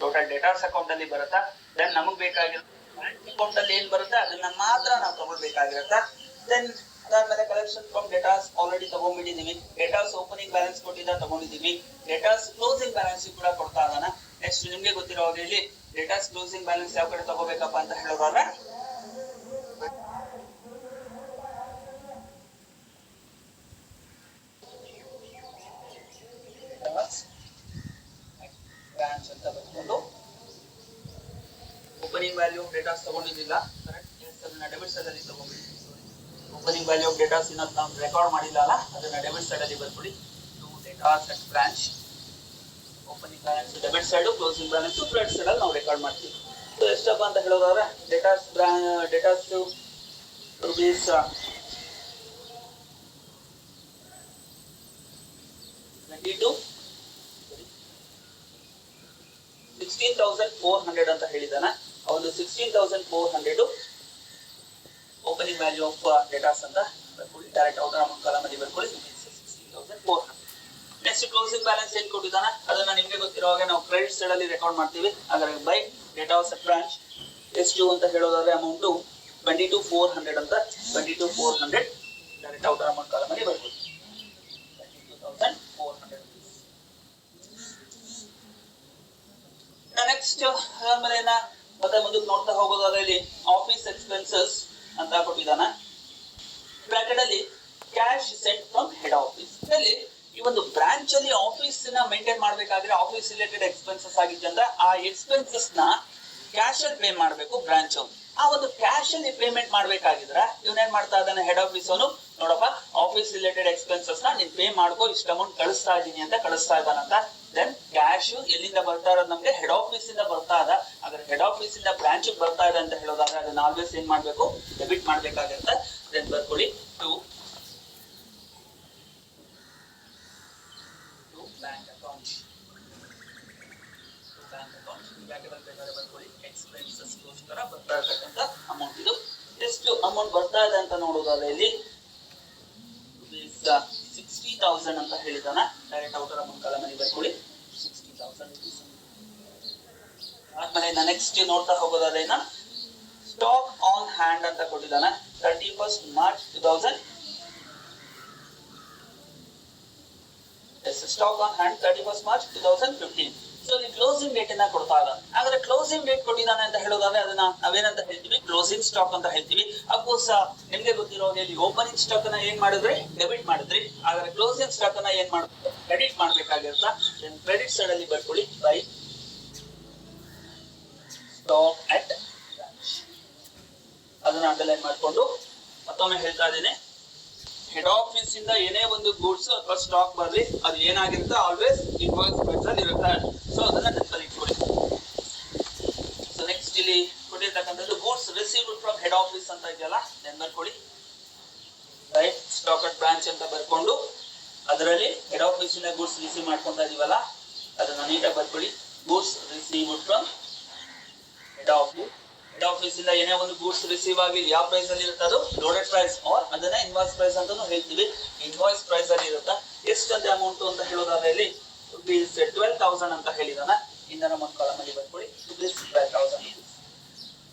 ಟೋಟಲ್ ಡೇಟಾಸ್ ಅಕೌಂಟ್ ಅಲ್ಲಿ ಬರುತ್ತೆ. ದೆನ್ ನಮಗ್ ಬೇಕಾಗಿರೋ ಬ್ಯಾಂಕ್ ಅಕೌಂಟ್ ಅಲ್ಲಿ ಏನ್ ಬರುತ್ತೆ ಅದನ್ನ ಮಾತ್ರ ನಾವು ತಗೊಳ್ಬೇಕಾಗಿರುತ್ತೆ. ದೆನ್ ಅದಾದ್ಮೇಲೆ ಕಲೆಕ್ಷನ್ ಫ್ರಮ್ ಡೇಟಾಸ್ ಆಲ್ರೆಡಿ ತಗೊಂಡ್ಬಿಟ್ಟಿದೀವಿ. ಡೇಟಾಸ್ ಓಪನಿಂಗ್ ಬ್ಯಾಲೆನ್ಸ್ ಕೊಟ್ಟಿದ್ದ ತಗೊಂಡಿದೀವಿ. ಡೇಟಾಸ್ ಕ್ಲೋಸಿಂಗ್ ಬ್ಯಾಲೆನ್ಸ್ ಕೂಡ ಕೊಡ್ತಾ ಇದಾನ. ನೆಕ್ಸ್ಟ್ ನಿಮ್ಗೆ ಗೊತ್ತಿರೋ ಹಾಗೆ ಇಲ್ಲಿ ಡೇಟಾಸ್ ಕ್ಲೋಸಿಂಗ್ ಬ್ಯಾಲೆನ್ಸ್ ಯಾವ ಕಡೆ ತಗೋಬೇಕಪ್ಪ ಅಂತ ಹೇಳೋದಾದ್ರೆ ಬ್ರಾಂಚ್ ಅಂತ ಬಂದ್ಕೊಂಡು ಓಪನಿಂಗ್ ವ್ಯಾಲ್ಯೂ ಆಫ್ ಡೇಟಾಸ್ ತಗೊಂಡಿದ್ದಿಲ್ಲ, ಕರೆಕ್ಟ್? ಅದನ್ನ ಡೆಬಿಟ್ ಸೈಡ್ ಅಲ್ಲಿ ತಗೊಂಡ್ಬಿಡಿ. ಓಪನಿಂಗ್ ವ್ಯಾಲ್ಯೂ ಆಫ್ ಡೇಟಾಸ್ ಇನ್ನೊಂದು ನಾವು ರೆಕಾರ್ಡ್ ಮಾಡಿಲ್ಲ ಅಲ್ಲ, ಅದನ್ನ ಡೆಬಿಟ್ ಸೈಡ್ ಅಲ್ಲಿ ಬರ್ಬಿಡಿ. Debtors at branch opening balance debit side, closing balance credit side ಅಲ್ಲಿ ನಾವು ರೆಕಾರ್ಡ್ ಮಾಡ್ತೀವಿ. ಸೊ ಎಷ್ಟಪ್ಪ ಅಂತ ಹೇಳೋದಾದ್ರೆ ಡೇಟಾಸ್ ರುಪೀಸ್ 16,400 ಅಂತ ಹೇಳಿದಾನ. ಅವನು 16,400 ಓಪನಿಂಗ್ ವ್ಯಾಲ್ಯೂ ಆಫ್ ಡೇಟಾಸ್ ಅಂತ ಬರ್ಕೊಳ್ಳಿ. ಡೈರೆಕ್ಟ್ ಔಟರ್ ಅಮೌಂಟ್ ಕಾಲಮ್ ಅಲ್ಲಿ ಬರ್ಕೊಳ್ಳಿ. 16,400. ನೆಕ್ಸ್ಟ್ ಕ್ಲೋಸಿಂಗ್ ಬ್ಯಾಲೆನ್ಸ್ ಏನ್ ಕೊಟ್ಟಿದ್ದಾನ ಅದನ್ನ ನಿಮ್ಗೆ ಗೊತ್ತಿರೋ ಹಾಗೆ ನಾವು ಕ್ರೆಡಿಟ್ ಸೈಡ್ ಅಲ್ಲಿ ರೆಕಾರ್ಡ್ ಮಾಡ್ತೀವಿ. ಹಾಗಾದ್ರೆ ಬೈ ಡೇಟಾಸ್ ಅಟ್ ಬ್ರಾಂಚ್ ಎಷ್ಟು ಅಂತ ಹೇಳೋದಾದ್ರೆ ಅಮೌಂಟ್ 22,400 ಅಂತ. 22,400 ಡೈರೆಕ್ಟ್ ಔಟರ್ ಅಮೌಂಟ್ ಕಾಲಮ್ ಅಲ್ಲಿ ಬರ್ಕೊಳ್ಳಿ. 22,400. ನೆಕ್ಸ್ಟ್ ಆಮೇಲೆ ಮತ್ತೆ ಮುಂದಕ್ಕೆ ನೋಡ್ತಾ ಹೋಗೋದಾದ್ರೆ ಇಲ್ಲಿ ಆಫೀಸ್ ಎಕ್ಸ್ಪೆನ್ಸಸ್ ಅಂತ ಕೊಟ್ಟಿದ್ದಾನ. ಬ್ರಾಕೆಟ್ ಅಲ್ಲಿ cash sent from head office. ಇಲ್ಲಿ ಈ ಒಂದು ಬ್ರಾಂಚ್ ಅಲ್ಲಿ ಆಫೀಸ್ ನ ಮೇಂಟೈನ್ ಮಾಡ್ಬೇಕಾದ್ರೆ ಆಫೀಸ್ ರಿಲೇಟೆಡ್ ಎಕ್ಸ್ಪೆನ್ಸಸ್ ಆಗಿದ್ದಂದ್ರೆ ಆ ಎಕ್ಸ್ಪೆನ್ಸಸ್ ನ ಕ್ಯಾಶ್ ಅಲ್ಲಿ ಪೇ ಮಾಡಬೇಕು ಬ್ರಾಂಚ್ ಅವ್ನು. ಆ ಒಂದು ಕ್ಯಾಶ್ ಅಲ್ಲಿ ಪೇಮೆಂಟ್ ಮಾಡ್ಬೇಕಾಗಿದ್ರೆ ಇವನೇನ್ ಮಾಡ್ತಾ ಇದ್ದಾನೆ ಹೆಡ್ ಆಫೀಸ್ ಅವನು, ನೋಡಪ್ಪ ಆಫೀಸ್ ರಿಲೇಟೆಡ್ ಎಕ್ಸ್ಪೆನ್ಸಸ್ ನ ನೀನ್ ಪೇ ಮಾಡ್ಕೋ, ಇಷ್ಟ ಅಮೌಂಟ್ ಕಳಿಸ್ತಾ ಇದೀನಿ ಅಂತ ಕಳಿಸ್ತಾ ಇದ್ದಾನಂತ. ದೆನ್ ಕ್ಯಾಶ್ ಎಲ್ಲಿಂದ ಬರ್ತಾ ಇರೋದು ನಮ್ಗೆ ಹೆಡ್ ಆಫೀಸ್ ಇಂದ ಬರ್ತಾ ಇದ. ಅದ್ರ ಹೆಡ್ ಆಫೀಸ್ ಇಂದ ಬ್ರಾಂಚ್ ಬರ್ತಾ ಇದೆ ಅಂತ ಹೇಳೋದಾದ್ರೆ ಅದನ್ನ ಆಲ್ವೇಸ್ ಏನ್ ಮಾಡ್ಬೇಕು ಡೆಬಿಟ್ ಮಾಡ್ಬೇಕಾಗಿರುತ್ತೆ. ದೆನ್ ಬರ್ಕೊಳ್ಳಿ ಟು ಬ್ಯಾಂಕ್ ಅಕೌಂಟ್. ಎಕ್ಸ್ಪೆನ್ಸಸ್ ಗೋಸ್ಕರ ಬರ್ತಾ ಇರತಕ್ಕಂತ ಅಮೌಂಟ್ ಇದು. ಎಷ್ಟು ಅಮೌಂಟ್ ಬರ್ತಾ ಇದೆ ಅಂತ ನೋಡೋದಾದ್ರೆ ಇಲ್ಲಿ 60,000 ಅಂತ ಹೇಳಿದಾನ. ಡೈರೆಕ್ಟ್ ಔಟರ್ ಅಮೌಂಟ್ ಕಾಲಮ್ ಅಲ್ಲಿ ಬರ್ಕೊಳ್ಳಿ 60,000 rupees. ಆದ್ಮೇಲೆ ನೆಕ್ಸ್ಟ್ ನೋಡ್ತಾ ಹೋಗೋದಾದ್ರೆ ಸ್ಟಾಕ್ ಆನ್ ಹ್ಯಾಂಡ್ ಅಂತ ಕೊಟ್ಟಿದ್ದಾನ. 31st March 2000 stock on hand 31st March 2015. So ಇಲ್ಲಿ ಕ್ಲೋಸಿಂಗ್ ಡೇಟ್ ಅನ್ನ ಕೊಡ್ತಾ ಇದ್ದ. ಹಾಗಾದ್ರೆ ಕ್ಲೋಸಿಂಗ್ ಡೇಟ್ ಕೊಟ್ಟಿದ್ದಾನೆ ಅಂತ ಹೇಳೋದಾದ್ರೆ ಅದನ್ನ ನಾವೇನಂತ ಹೇಳ್ತೀವಿ ಕ್ಲೋಸಿಂಗ್ ಸ್ಟಾಕ್ ಅಂತ ಹೇಳ್ತೀವಿ. ಅಫ್ಕೋರ್ಸ್ ನಿಮ್ಗೆ ಗೊತ್ತಿರೋ ಇಲ್ಲಿ ಓಪನಿಂಗ್ ಸ್ಟಾಕ್ ಅನ್ನ ಏನ್ ಮಾಡಿದ್ರಿ ಡೆಬಿಟ್ ಮಾಡಿದ್ರಿ. ಹಾಗಾದ್ರೆ ಕ್ಲೋಸಿಂಗ್ ಸ್ಟಾಕ್ ಅನ್ನ ಏನ್ ಮಾಡ್ಬೇಕು ಕ್ರೆಡಿಟ್ ಮಾಡ್ಬೇಕಾಗಿರುತ್ತಾ. ಕ್ರೆಡಿಟ್ ಸೈಡ್ ಅಲ್ಲಿ ಬರ್ಕೊಳ್ಳಿ ಬೈ ಸ್ಟಾಕ್ ಅಟ್ ಬ್ರಾಂಚ್. ಅದನ್ನ ಅಂಡರ್ಲೈನ್ ಮಾಡ್ಕೊಂಡು ಮತ್ತೊಮ್ಮೆ ಹೇಳ್ತಾ ಇದ್ದೀನಿ, ಹೆಡ್ ಆಫೀಸ್ ಇಂದ ಏನೇ ಒಂದು ಗೂಡ್ಸ್ ಅಥವಾ ಸ್ಟಾಕ್ ಬರ್ಲಿ ಅದು ಏನಾಗಿರುತ್ತೆ ಆಲ್ವೇಸ್ ಇನ್ವಾಯ್ಸ್ ಪ್ರೈಸ್ ಅಲ್ಲಿ ಇರುತ್ತೆ. ಸೊ ಅದನ್ನ ನೆನಪಲ್ಲಿ ಇಟ್ಕೊಳ್ಳಿ. ಸೊ ನೆಕ್ಸ್ಟ್ ಇಲ್ಲಿ ಕೊಟ್ಟಿರ್ತಕ್ಕಂಥದ್ದು goods received from head office ಅಂತ ಇದೆಯಲ್ಲ, ನೆನ್ ಬರ್ಕೊಳ್ಳಿ ರೈಟ್ ಸ್ಟಾಕ್ ಅಟ್ ಬ್ರಾಂಚ್ ಅಂತ ಬರ್ಕೊಂಡು ಅದರಲ್ಲಿ ಹೆಡ್ ಆಫೀಸ್ ಇಂದ ಗೂಡ್ಸ್ ರಿಸೀವ್ ಮಾಡ್ಕೊಂತ ಇದೀವಲ್ಲ ಅದನ್ನ ನೀಟಾಗಿ ಬರ್ಕೊಳ್ಳಿ. Goods received from head office. Head office ಇಂದ ಏನೇ ಒಂದು ಗೂಡ್ಸ್ ರಿಸೀವ್ ಆಗಿ ಯಾವ ಪ್ರೈಸ್ ಅಲ್ಲಿ ಇರುತ್ತೆ ಅದು ಲೋಡೆಡ್ ಪ್ರೈಸ್ ಆರ್ ಅದನ್ನ ಇನ್ವಾಯ್ಸ್ ಪ್ರೈಸ್ ಅಂತಾನು ಹೇಳ್ತೀವಿ. ಇನ್ವಾಯ್ಸ್ ಪ್ರೈಸ್ ಅಲ್ಲಿ ಇರುತ್ತಾ ಎಷ್ಟು ಅಂತ ಅಮೌಂಟ್ ಅಂತ ಹೇಳೋದಾದ್ರೆ ಇಲ್ಲಿ rupees 12,000 ಅಂತ ಹೇಳಿದಾನ. ಇಂಧನ ಅಮೌಂಟ್ ಕಾಲಮ್ ಅಲ್ಲಿ ಬರ್ಕೊಳ್ಳಿ rupees 12,000.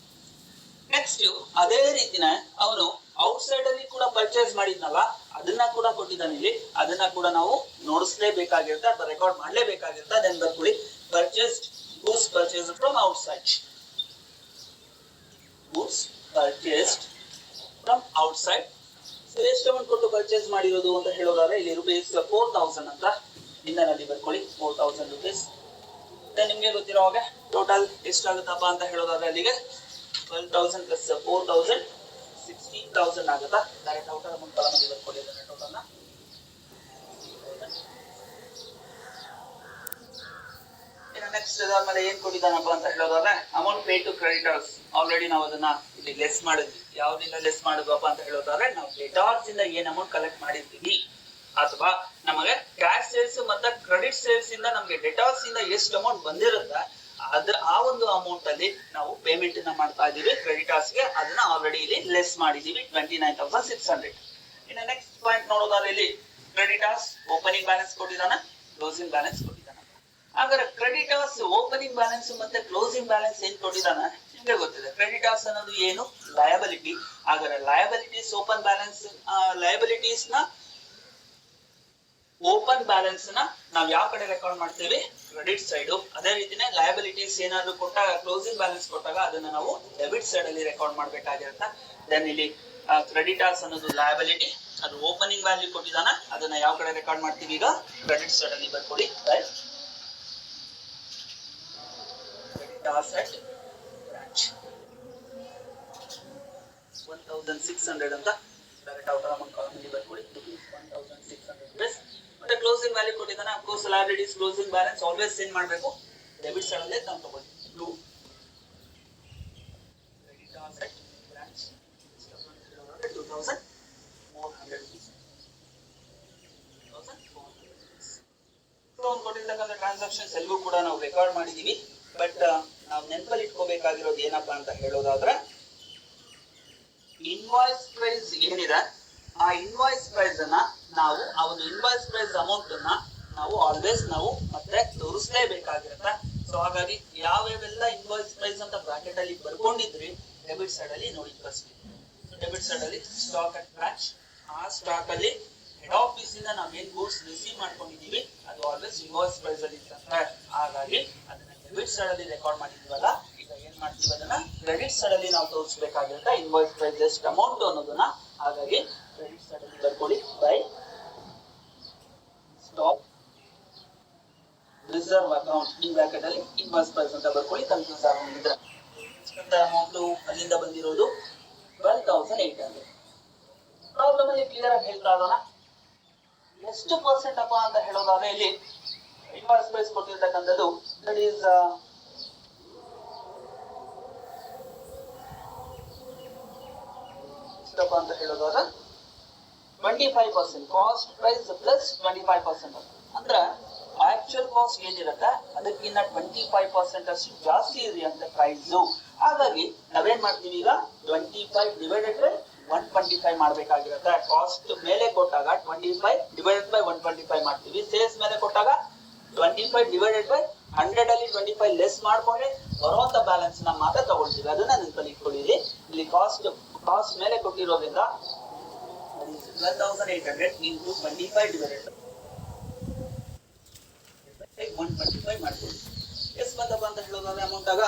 ನೆಕ್ಸ್ಟ್ ಅದೇ ರೀತಿನ ಅವನು ಔಟ್ ಸೈಡ್ ಅಲ್ಲಿ ಕೂಡ ಪರ್ಚೇಸ್ ಮಾಡಿದ್ನಲ್ಲ ಅದನ್ನ ಕೂಡ ಕೊಟ್ಟಿದ್ದಾನೆ ಇಲ್ಲಿ. ಅದನ್ನ ಕೂಡ ನಾವು ನೋಡಿಸ್ಲೇಬೇಕಾಗಿರುತ್ತೆ ಅಥವಾ ರೆಕಾರ್ಡ್ ಮಾಡ್ಲೇಬೇಕಾಗಿರುತ್ತೆ. ಅದನ್ನ ಬರ್ಕೊಳ್ಳಿ purchased goods purchased from out side. Goods purchased from out side. So ಎಷ್ಟು ಅಮೌಂಟ್ ಕೊಟ್ಟು ಪರ್ಚೇಸ್ ಮಾಡಿರೋದು ಅಂತ ಹೇಳೋದಾದ್ರೆ ಇಲ್ಲಿ rupees 4,000 ಅಂತ ಇಂಧನಲ್ಲಿ ಬರ್ಕೊಳ್ಳಿ 4,000 rupees. ನಿಮ್ಗೆ ಗೊತ್ತಿರೋ ಹಾಗೆ ಟೋಟಲ್ ಎಷ್ಟಾಗುತ್ತಪ್ಪ ಅಂತ ಹೇಳೋದಾದ್ರೆ ಅಲ್ಲಿಗೆ 12,000 ಪ್ಲಸ್ 4,000 16,000 ಆಗುತ್ತಾ. ಡೈರೆಕ್ಟ್ ಔಟರ್ ಅಮೌಂಟ್ ಕಾಲಮ್ ಬರ್ಕೊಳ್ಳಿ ಅದನ್ನ ಟೋಟಲ್ ನ. ನೆಕ್ಸ್ಟ್ ಅದಾದ್ಮೇಲೆ ಏನ್ ಕೊಟ್ಟಿದ್ದಾನಪ್ಪ ಅಂತ ಹೇಳೋದಾದ್ರೆ amount pay to creditors. Already ನಾವು ಅದನ್ನ ಇಲ್ಲಿ ಲೆಸ್ ಮಾಡಿದ್ವಿ. ಯಾವ್ದಿಂದ ಲೆಸ್ ಮಾಡಿದ್ವಪ್ಪ ಅಂತ ಹೇಳೋದಾದ್ರೆ ನಾವು ಡೆಟಾರ್ಸ್ ಇಂದ ಏನ್ ಅಮೌಂಟ್ ಕಲೆಕ್ಟ್ ಮಾಡಿರ್ತೀವಿ ಅಥವಾ ನಮಗೆ ಕ್ಯಾಶ್ ಸೇಲ್ಸ್ ಮತ್ತೆ ಕ್ರೆಡಿಟ್ ಸೇಲ್ಸ್ ಇಂದ ನಮ್ಗೆ ಡೆಟಾರ್ಸ್ ಇಂದ ಎಷ್ಟು ಅಮೌಂಟ್ ಬಂದಿರುತ್ತೆ ಅದ್ರ ಆ ಒಂದು ಅಮೌಂಟ್ ಅಲ್ಲಿ ನಾವು ಪೇಮೆಂಟ್ ಅನ್ನ ಮಾಡ್ತಾ ಇದೀವಿ ಕ್ರೆಡಿಟರ್ಸ್ ಗೆ. ಅದನ್ನ ಆಲ್ರೆಡಿ ಇಲ್ಲಿ ಲೆಸ್ ಮಾಡಿದೀವಿ 29,600. ಇನ್ನು ನೆಕ್ಸ್ಟ್ ಪಾಯಿಂಟ್ ನೋಡೋದಾದ್ರೆ ಇಲ್ಲಿ ಕ್ರೆಡಿಟರ್ಸ್ ಓಪನಿಂಗ್ ಬ್ಯಾಲೆನ್ಸ್ ಕೊಟ್ಟಿದ್ದಾನ, ಕ್ಲೋಸಿಂಗ್ ಬ್ಯಾಲೆನ್ಸ್ ಕೊಟ್ಟಿದ್ದಾನ. ಹಾಗಾದ್ರೆ ಕ್ರೆಡಿಟರ್ಸ್ ಓಪನಿಂಗ್ ಬ್ಯಾಲೆನ್ಸ್ ಮತ್ತೆ ಕ್ಲೋಸಿಂಗ್ ಬ್ಯಾಲೆನ್ಸ್ ಏನ್ ಕೊಟ್ಟಿದ್ದಾನ ನಿಮ್ಗೆ ಗೊತ್ತಿದೆ. ಕ್ರೆಡಿಟರ್ಸ್ ಅನ್ನೋದು ಏನು, ಲಯಬಿಲಿಟಿ. ಹಾಗಾದ್ರೆ ಲಯಬಿಲಿಟೀಸ್ ಓಪನ್ ಬ್ಯಾಲೆನ್ಸ್, ಲಯಬಿಲಿಟೀಸ್ ನ ಓಪನ್ ಬ್ಯಾಲೆನ್ಸ್ ನ ನಾವ್ ಯಾವ ಕಡೆ ರೆಕಾರ್ಡ್ ಮಾಡ್ತೀವಿ, ಕ್ರೆಡಿಟ್ ಸೈಡ್. ಅದೇ ರೀತಿನೇ ಲಯಬಿಲಿಟೀಸ್ ಏನಾದ್ರು ಕೊಟ್ಟಾಗ, ಕ್ಲೋಸಿಂಗ್ ಬ್ಯಾಲೆನ್ಸ್ ಕೊಟ್ಟಾಗ ಅದನ್ನ ನಾವು ಡೆಬಿಟ್ ಸೈಡ್ ಅಲ್ಲಿ ರೆಕಾರ್ಡ್ ಮಾಡ್ಬೇಕಾಗಿರುತ್ತ. ದೆನ್ ಇಲ್ಲಿ ಕ್ರೆಡಿಟರ್ಸ್ ಅನ್ನೋದು ಲಯಬಿಲಿಟಿ, ಅದು ಓಪನಿಂಗ್ ವ್ಯಾಲ್ಯೂ ಕೊಟ್ಟಿದ್ದಾನ, ಅದನ್ನ ಯಾವ ಕಡೆ ರೆಕಾರ್ಡ್ ಮಾಡ್ತೀವಿ, ಈಗ ಕ್ರೆಡಿಟ್ ಸೈಡ್ ಅಲ್ಲಿ ಬರ್ಕೊಳ್ಳಿ. ಕ್ರೆಡಿಟರ್ಸ್ ಅಟ್ ಬ್ರಾಂಚ್ 1600 ಅಂತ ಡೈರೆಕ್ಟ್ ಔಟ್ ಅಮೌಂಟ್ ಕಾಲಮ್ ಅಲ್ಲಿ ಬರ್ಕೊಳ್ಳಿ. 1600 rupees. ಮತ್ತೆ ಕ್ಲೋಸಿಂಗ್ ವ್ಯಾಲ್ಯೂ ಕೊಟ್ಟಿದ್ದಾನೆ. Of course liabilities closing balance always ಏನ್ ಮಾಡಬೇಕು, ಡೆಬಿಟ್ ಸೈಡ್ ಅಲ್ಲೇ ನಾವು ತಗೊಳ್ಳಿ. Creditors at branch 2400 rupees. ಕೊಟ್ಟಿರ್ತಕ್ಕಂಥ ಟ್ರಾನ್ಸಾಕ್ಷನ್ಸ್ ಎಲ್ಲವೂ ಕೂಡ ನಾವು ರೆಕಾರ್ಡ್ ಮಾಡಿದೀವಿ. ಬಟ್ ನಾವು ನೆನಪಲ್ಲಿ ಇಟ್ಕೋಬೇಕಾಗಿರೋದು ಏನಪ್ಪಾ ಅಂತ ಹೇಳೋದಾದ್ರೆ, ಇನ್ವಾಯ್ಸ್ ಪ್ರೈಸ್ ಏನಿದೆ, ಆ ಇನ್ವಾಯ್ಸ್ ಪ್ರೈಸ್ ಅನ್ನ ನಾವು, ಆ ಒಂದು ಇನ್ವಾಯ್ಸ್ ಪ್ರೈಸ್ ಅಮೌಂಟ್ ಅನ್ನ ನಾವು ಆಲ್ವೇಸ್ ನಾವು ಮತ್ತೆ ತೋರಿಸಲೇಬೇಕಾಗಿರುತ್ತೆ. ಸೊ ಹಾಗಾಗಿ ಯಾವ್ಯಾವೆಲ್ಲ ಇನ್ವಾಯ್ಸ್ ಪ್ರೈಸ್ ಅಂತ ಬ್ರಾಕೆಟ್ ಅಲ್ಲಿ ಬರ್ಕೊಂಡಿದ್ರಿ, ಡೆಬಿಟ್ ಸೈಡ್ ಅಲ್ಲಿ ನೋಡಿ ಕಳಿಸ್ತೀವಿ. ಡೆಬಿಟ್ ಸೈಡ್ ಅಲ್ಲಿ ಸ್ಟಾಕ್ ಅಟ್ ಬ್ರಾಂಚ್, ಆ ಸ್ಟಾಕ್ ಅಲ್ಲಿ ಹೆಡ್ ಆಫೀಸ್ ಇಂದ ನಾವೇನ್ ಗೂಡ್ಸ್ ರಿಸೀವ್ ಮಾಡ್ಕೊಂಡಿದೀವಿ ಅದು ಆಲ್ವೇಸ್ ಇನ್ವಾಯ್ಸ್ ಪ್ರೈಸ್ ಅಲ್ಲಿ ಇರ್ತದೆ. ಹಾಗಾಗಿ ಅದನ್ನ ಡೆಬಿಟ್ ಸೈಡ್ ಅಲ್ಲಿ ರೆಕಾರ್ಡ್ ಮಾಡಿದ್ವಲ್ಲ, ಈಗ ಏನ್ ಮಾಡ್ತೀವಿ, ಅದನ್ನ ಕ್ರೆಡಿಟ್ ಸೈಡ್ ಅಲ್ಲಿ ನಾವು ತೋರಿಸಬೇಕಾಗಿರುತ್ತೆ ಇನ್ವಾಯ್ಸ್ ಪ್ರೈಸ್ ಎಷ್ಟು ಅಮೌಂಟ್ ಅನ್ನೋದನ್ನ. ಹಾಗಾಗಿ ಕ್ರೆಡಿಟ್ ಸೈಡ್ ಅಲ್ಲಿ ಬರ್ಕೊಳ್ಳಿ. By stock reserve account in bracket ಅಲ್ಲಿ ಇನ್ವಾಯ್ಸ್ ಪ್ರೈಸ್ ಅಂತ ಬರ್ಕೊಳ್ಳಿ. ಕನ್ಫ್ಯೂಸ್ ಆಗಿದ್ರೆ ಅಮೌಂಟ್ ಅಲ್ಲಿಂದ ಬಂದಿರೋದು 12,800. ಪ್ರಾಬ್ಲಮ್ ಅಲ್ಲಿ ಕ್ಲಿಯರ್ ಆಗಿ ಹೇಳ್ತಾ ಇರೋಣ. ಎಷ್ಟು ಪರ್ಸೆಂಟ್ ಅಪ್ಪ ಅಂತ ಹೇಳೋದಾದ್ರೆ, ಇಲ್ಲಿ ಇನ್ವಾಯ್ಸ್ ಪ್ರೈಸ್ ಕೊಟ್ಟಿರ್ತಕ್ಕಂಥದ್ದು ದಟ್ ಈಸ್ ಎಷ್ಟಪ್ಪ ಅಂತ ಹೇಳೋದಾದ್ರೆ 25%. Cost price plus 25%. ಅಂದ್ರೆ ಆಕ್ಚುಯಲ್ ಕಾಸ್ಟ್ ಏನಿರುತ್ತೆ ಅದಕ್ಕಿಂತ 25% ಅಷ್ಟು ಜಾಸ್ತಿ ಇದೆ ಅಂತ ಪ್ರೈಸ್. ಹಾಗಾಗಿ ನಾವೇನ್ ಮಾಡ್ತೀವಿ, ಈಗ 25 ಡಿವೈಡೆಡ್ ಬೈ 125 ಮಾಡ್ಬೇಕಾಗಿರುತ್ತೆ. ಕಾಸ್ಟ್ ಮೇಲೆ ಕೊಟ್ಟಾಗ 25 ಡಿವೈಡೆಡ್ ಬೈ 125 ಮಾಡ್ತೀವಿ. ಸೇಲ್ಸ್ ಮೇಲೆ ಕೊಟ್ಟಾಗ 25 ಡಿವೈಡೆಡ್ ಬೈ 100 ಅಲ್ಲಿ 25 ಲೆಸ್ ಮಾಡ್ಕೊಂಡ್ರೆ ಬರುವಂತ ಬ್ಯಾಲೆನ್ಸ್ ನ ಮಾತ್ರ ತಗೊಳ್ತೀವಿ. ಅದನ್ನ ನೆನಪಲ್ಲಿ ಇಟ್ಕೊಳ್ಳಿ. ಇಲ್ಲಿ ಕಾಸ್ಟ್ ಮೇಲೆ ಕೊಟ್ಟಿರೋದ್ರಿಂದ 12,800 into 25 divided by 125 ಮಾಡ್ತೀವಿ. ಎಷ್ಟು ಬಂದಪ್ಪ ಅಂತ ಹೇಳೋದಾದ್ರೆ ಅಮೌಂಟ್ ಆಗ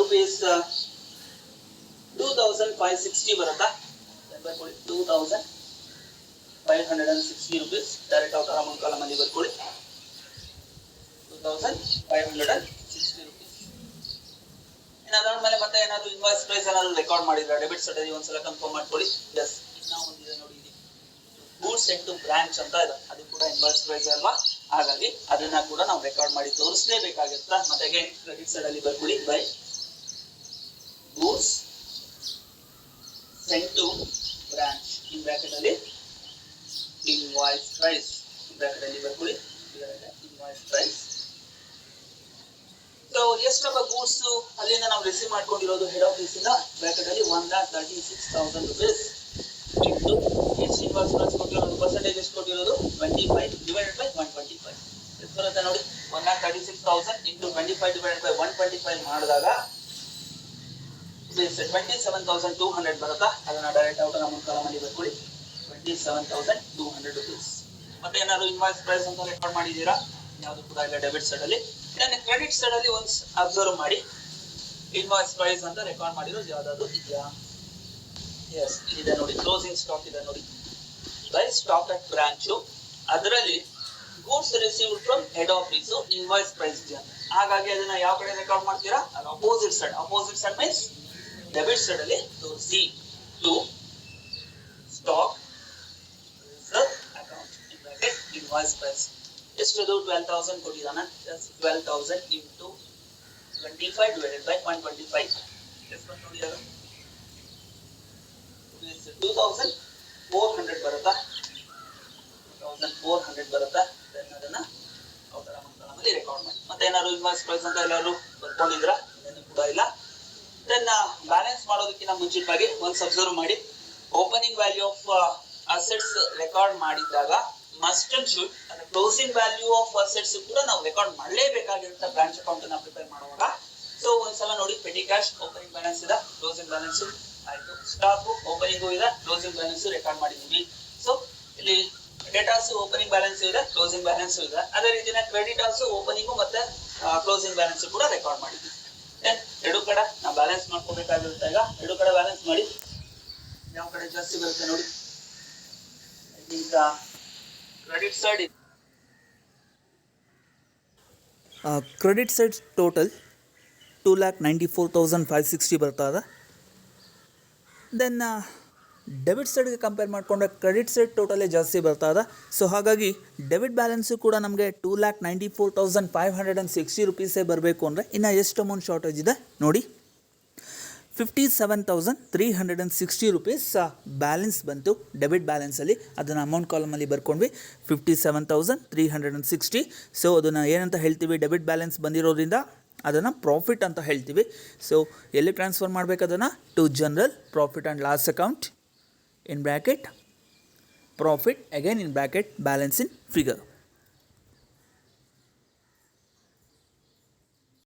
rupees 2,560 ಬರುತ್ತಾ. 2,560 rupees direct out amount column ಅಲ್ಲಿ ಬರ್ಕೊಳ್ಳಿ. 2,560 rupees. ಅದಾದ್ಮೇಲೆ ಮತ್ತೆ ಏನಾದ್ರು ಇನ್ವಾಯ್ಸ್ ಪ್ರೈಸ್ ಏನಾದ್ರು ರೆಕಾರ್ಡ್ ಮಾಡಿದ್ರೆ ಡೆಬಿಟ್ ಸೈಡ್ ಅಲ್ಲಿ ಒಂದ್ಸಲ ಕನ್ಫರ್ಮ್ ಮಾಡ್ಕೊಳ್ಳಿ. ಎಸ್, ಇನ್ನೂ ಒಂದಿದೆ ನೋಡಿ, ಇಲ್ಲಿ ಗೂಡ್ಸ್ ಸೆಂಟ್ ಟು ಬ್ರಾಂಚ್ ಅಂತ ಇದೆ, ಅದು ಕೂಡ ಇನ್ವಾಯ್ಸ್ ಪ್ರೈಸ್ ಅಲ್ವಾ. ಹಾಗಾಗಿ ಅದನ್ನ ಕೂಡ ನಾವು ರೆಕಾರ್ಡ್ ಮಾಡಿ ತೋರಿಸಲೇಬೇಕಾಗುತ್ತೆ. ಮತ್ತೆ ಕ್ರೆಡಿಟ್ ಸೈಡ್ ಅಲ್ಲಿ ಬರ್ಕೊಳ್ಳಿ. By goods sent to branch in bracket ಅಲ್ಲಿ ಇನ್ವಾಯ್ಸ್ ಪ್ರೈಸ್ ಬ್ರಾಕೆಟ್ ಅಲ್ಲಿ ಬರ್ಕೊಳ್ಳಿ. Invoice price. ಸೊ ಎಷ್ಟಪ್ಪ ಗೂಡ್ಸ್ ಅಲ್ಲಿಂದ ನಾವು ರಿಸೀವ್ ಮಾಡ್ಕೊಂಡಿರೋದು ಹೆಡ್ ಆಫೀಸ್ ಇಂದ ಬ್ರಾಕೆಟ್ ಅಲ್ಲಿ 1,36,000 rupees ಇಂಟು ಎಷ್ಟು ಇನ್ವಾಯ್ಸ್ ಪ್ರೈಸ್ ಕೊಟ್ಟಿರೋದು, ಪರ್ಸೆಂಟೇಜ್ ಎಷ್ಟು ಕೊಟ್ಟಿರೋದು 25 ಡಿವೈಡೆಡ್ ಬೈ 125 ಎಷ್ಟು ಬರುತ್ತೆ ನೋಡಿ. 1,36,000 ಇಂಟು 25 ಡಿವೈಡೆಡ್ ಬೈ 125 ಮಾಡಿದಾಗ 27,200 ಬರುತ್ತಾ. ಅದನ್ನ ಡೈರೆಕ್ಟ್ ಔಟ್ ಅಮೌಂಟ್ ಕಾಲಮ್ ಅಲ್ಲಿ ಬರ್ಕೊಳ್ಳಿ. 27,200 rupees. ಮತ್ತೆ ಏನಾದ್ರು ಇನ್ವಾಯ್ಸ್ ಪ್ರೈಸ್ ಅಂತ ರೆಕಾರ್ಡ್ ಮಾಡಿದೀರಾ, ಯಾವುದು ಕೂಡ ಇಲ್ಲ ಡೆಬಿಟ್ ಸೈಡ್ ಅಲ್ಲಿ. ಕ್ರೆಡಿಟ್ ಸೈಡ್ ಅಲ್ಲಿ ಒಂದ್ ಅಬ್ಸರ್ವ್ ಮಾಡಿ, ಇನ್ವಾಯ್ಸ್ ಪ್ರೈಸ್ ಅಂತ ರೆಕಾರ್ಡ್ ಮಾಡಿರೋದು ಯಾವ್ದಾದ್ರು ಇದೆಯಾ. ಎಸ್, ಇದೆ ನೋಡಿ. ಕ್ಲೋಸಿಂಗ್ ಸ್ಟಾಕ್ ಇದೆ ನೋಡಿ. ಬೈ ಸ್ಟಾಕ್ ಅಟ್ ಬ್ರಾಂಚ್, ಅದರಲ್ಲಿ goods received from head office invoice price ಇದೆ. ಹಾಗಾಗಿ ಅದನ್ನ ಯಾವ ಕಡೆ ರೆಕಾರ್ಡ್ ಮಾಡ್ತೀರಾ, ಅದು opposite side. Opposite side means debit side ಅಲ್ಲಿ ತೋರಿಸಿ. To stock reserve account in bracket invoice price. ಎಷ್ಟದು 12,000 ಕೊಟ್ಟಿದ್ದಾನೆ. 12,000 ಇಂಟು 25 ಡಿವೈಡೆಡ್ ಬೈ 125 ಎಷ್ಟು ಬಂತು ನೋಡಿ. ಅದು 2,400 ಬರುತ್ತಾ. 2,400 ಬರುತ್ತಾ. ಅದನ್ನ ಔಟರ್ ಅಮೌಂಟ್ ಕಾಲಮಲ್ಲಿ ರೆಕಾರ್ಡ್ ಮಾಡಿ. ಮತ್ತೆ ಏನಾದ್ರು ಇನ್ವಾಯ್ಸ್ ಪ್ರೈಸ್ ಅಂತ ಎಲ್ಲರೂ ಬರ್ಕೊಂಡಿದ್ರ, ಏನು ಕೂಡ ಇಲ್ಲ. ದೆನ್ ಬ್ಯಾಲೆನ್ಸ್ ಮಾಡೋದಕ್ಕಿಂತ ಮುಂಚಿತವಾಗಿ ಒಂದು ಅಬ್ಸರ್ವ್ ಮಾಡಿ, opening value of assets record ಮಾಡಿದಾಗ must and should closing value of assets ಕೂಡ ನಾವು ರೆಕಾರ್ಡ್ ಮಾಡಲೇಬೇಕಾಗಿರುತ್ತೆ ಬ್ರಾಂಚ್ ಅಕೌಂಟ್ ಅನ್ನ ಪ್ರಿಪೇರ್ ಮಾಡುವಾಗ. ಸೊ ಒಂದ್ಸಲ ನೋಡಿ, ಪೆಟಿ ಕ್ಯಾಶ್ ಓಪನಿಂಗ್ ಬ್ಯಾಲೆನ್ಸ್ ಇದೆ, ಕ್ಲೋಸಿಂಗ್ ಬ್ಯಾಲೆನ್ಸ್ ಆಯ್ತು, ಸ್ಟಾಕ್ ಓಪನಿಂಗ್ ಇದೆ, ಕ್ಲೋಸಿಂಗ್ ಬ್ಯಾಲೆನ್ಸ್ ರೆಕಾರ್ಡ್ ಮಾಡಿದೀವಿ. ಸೊ ಇಲ್ಲಿ ಡೇಟಾಸ್ ಓಪನಿಂಗ್ ಬ್ಯಾಲೆನ್ಸ್ ಇದೆ, ಕ್ಲೋಸಿಂಗ್ ಬ್ಯಾಲೆನ್ಸ್ ಇದೆ. ಅದೇ ರೀತಿನ ಕ್ರೆಡಿಟರ್ಸ್ ಓಪನಿಂಗ್ ಮತ್ತೆ ಕ್ಲೋಸಿಂಗ್ ಬ್ಯಾಲೆನ್ಸ್ ಕೂಡ ರೆಕಾರ್ಡ್ ಮಾಡಿದ್ವಿ. ಎರಡು ಕಡೆ ನಾವು ಬ್ಯಾಲೆನ್ಸ್ ಮಾಡ್ಕೋಬೇಕಾಗಿರುತ್ತೆ. ಈಗ ಎರಡು ಕಡೆ ಬ್ಯಾಲೆನ್ಸ್ ಮಾಡಿ ಯಾವ ಕಡೆ ಜಾಸ್ತಿ ಬರುತ್ತೆ ನೋಡಿ. ಈಗ credit side credit side total 2,94,560 ಬರ್ತಾ ಇದೆ. ದೆನ್ ಡೆಬಿಟ್ ಸೈಡ್ಗೆ ಕಂಪೇರ್ ಮಾಡಿಕೊಂಡ್ರೆ ಕ್ರೆಡಿಟ್ ಸೈಡ್ ಟೋಟಲೇ ಜಾಸ್ತಿ ಬರ್ತಾ ಇದೆ. ಸೊ ಹಾಗಾಗಿ ಡೆಬಿಟ್ ಬ್ಯಾಲೆನ್ಸು ಕೂಡ ನಮಗೆ 2,94,560 ರುಪೀಸೇ ಬರಬೇಕು ಅಂದರೆ ಇನ್ನು ಎಷ್ಟು ಅಮೌಂಟ್ ಶಾರ್ಟೇಜ್ ಇದೆ ನೋಡಿ. 57,360 ರುಪೀಸ್ ಬ್ಯಾಲೆನ್ಸ್ ಬಂತು ಡೆಬಿಟ್ ಬ್ಯಾಲೆನ್ಸಲ್ಲಿ. ಅದನ್ನು ಅಮೌಂಟ್ ಕಾಲಮಲ್ಲಿ ಬರ್ಕೊಂಡ್ವಿ 57,360. ಸೊ ಅದನ್ನು ಏನಂತ ಹೇಳ್ತೀವಿ, ಡೆಬಿಟ್ ಬ್ಯಾಲೆನ್ಸ್ ಬಂದಿರೋದ್ರಿಂದ ಅದನ್ನು ಪ್ರಾಫಿಟ್ ಅಂತ ಹೇಳ್ತೀವಿ. ಸೊ ಎಲ್ಲಿ ಟ್ರಾನ್ಸ್ಫರ್ ಮಾಡಬೇಕು ಅದನ್ನು? To general profit and loss account in bracket profit again in bracket balance in figure.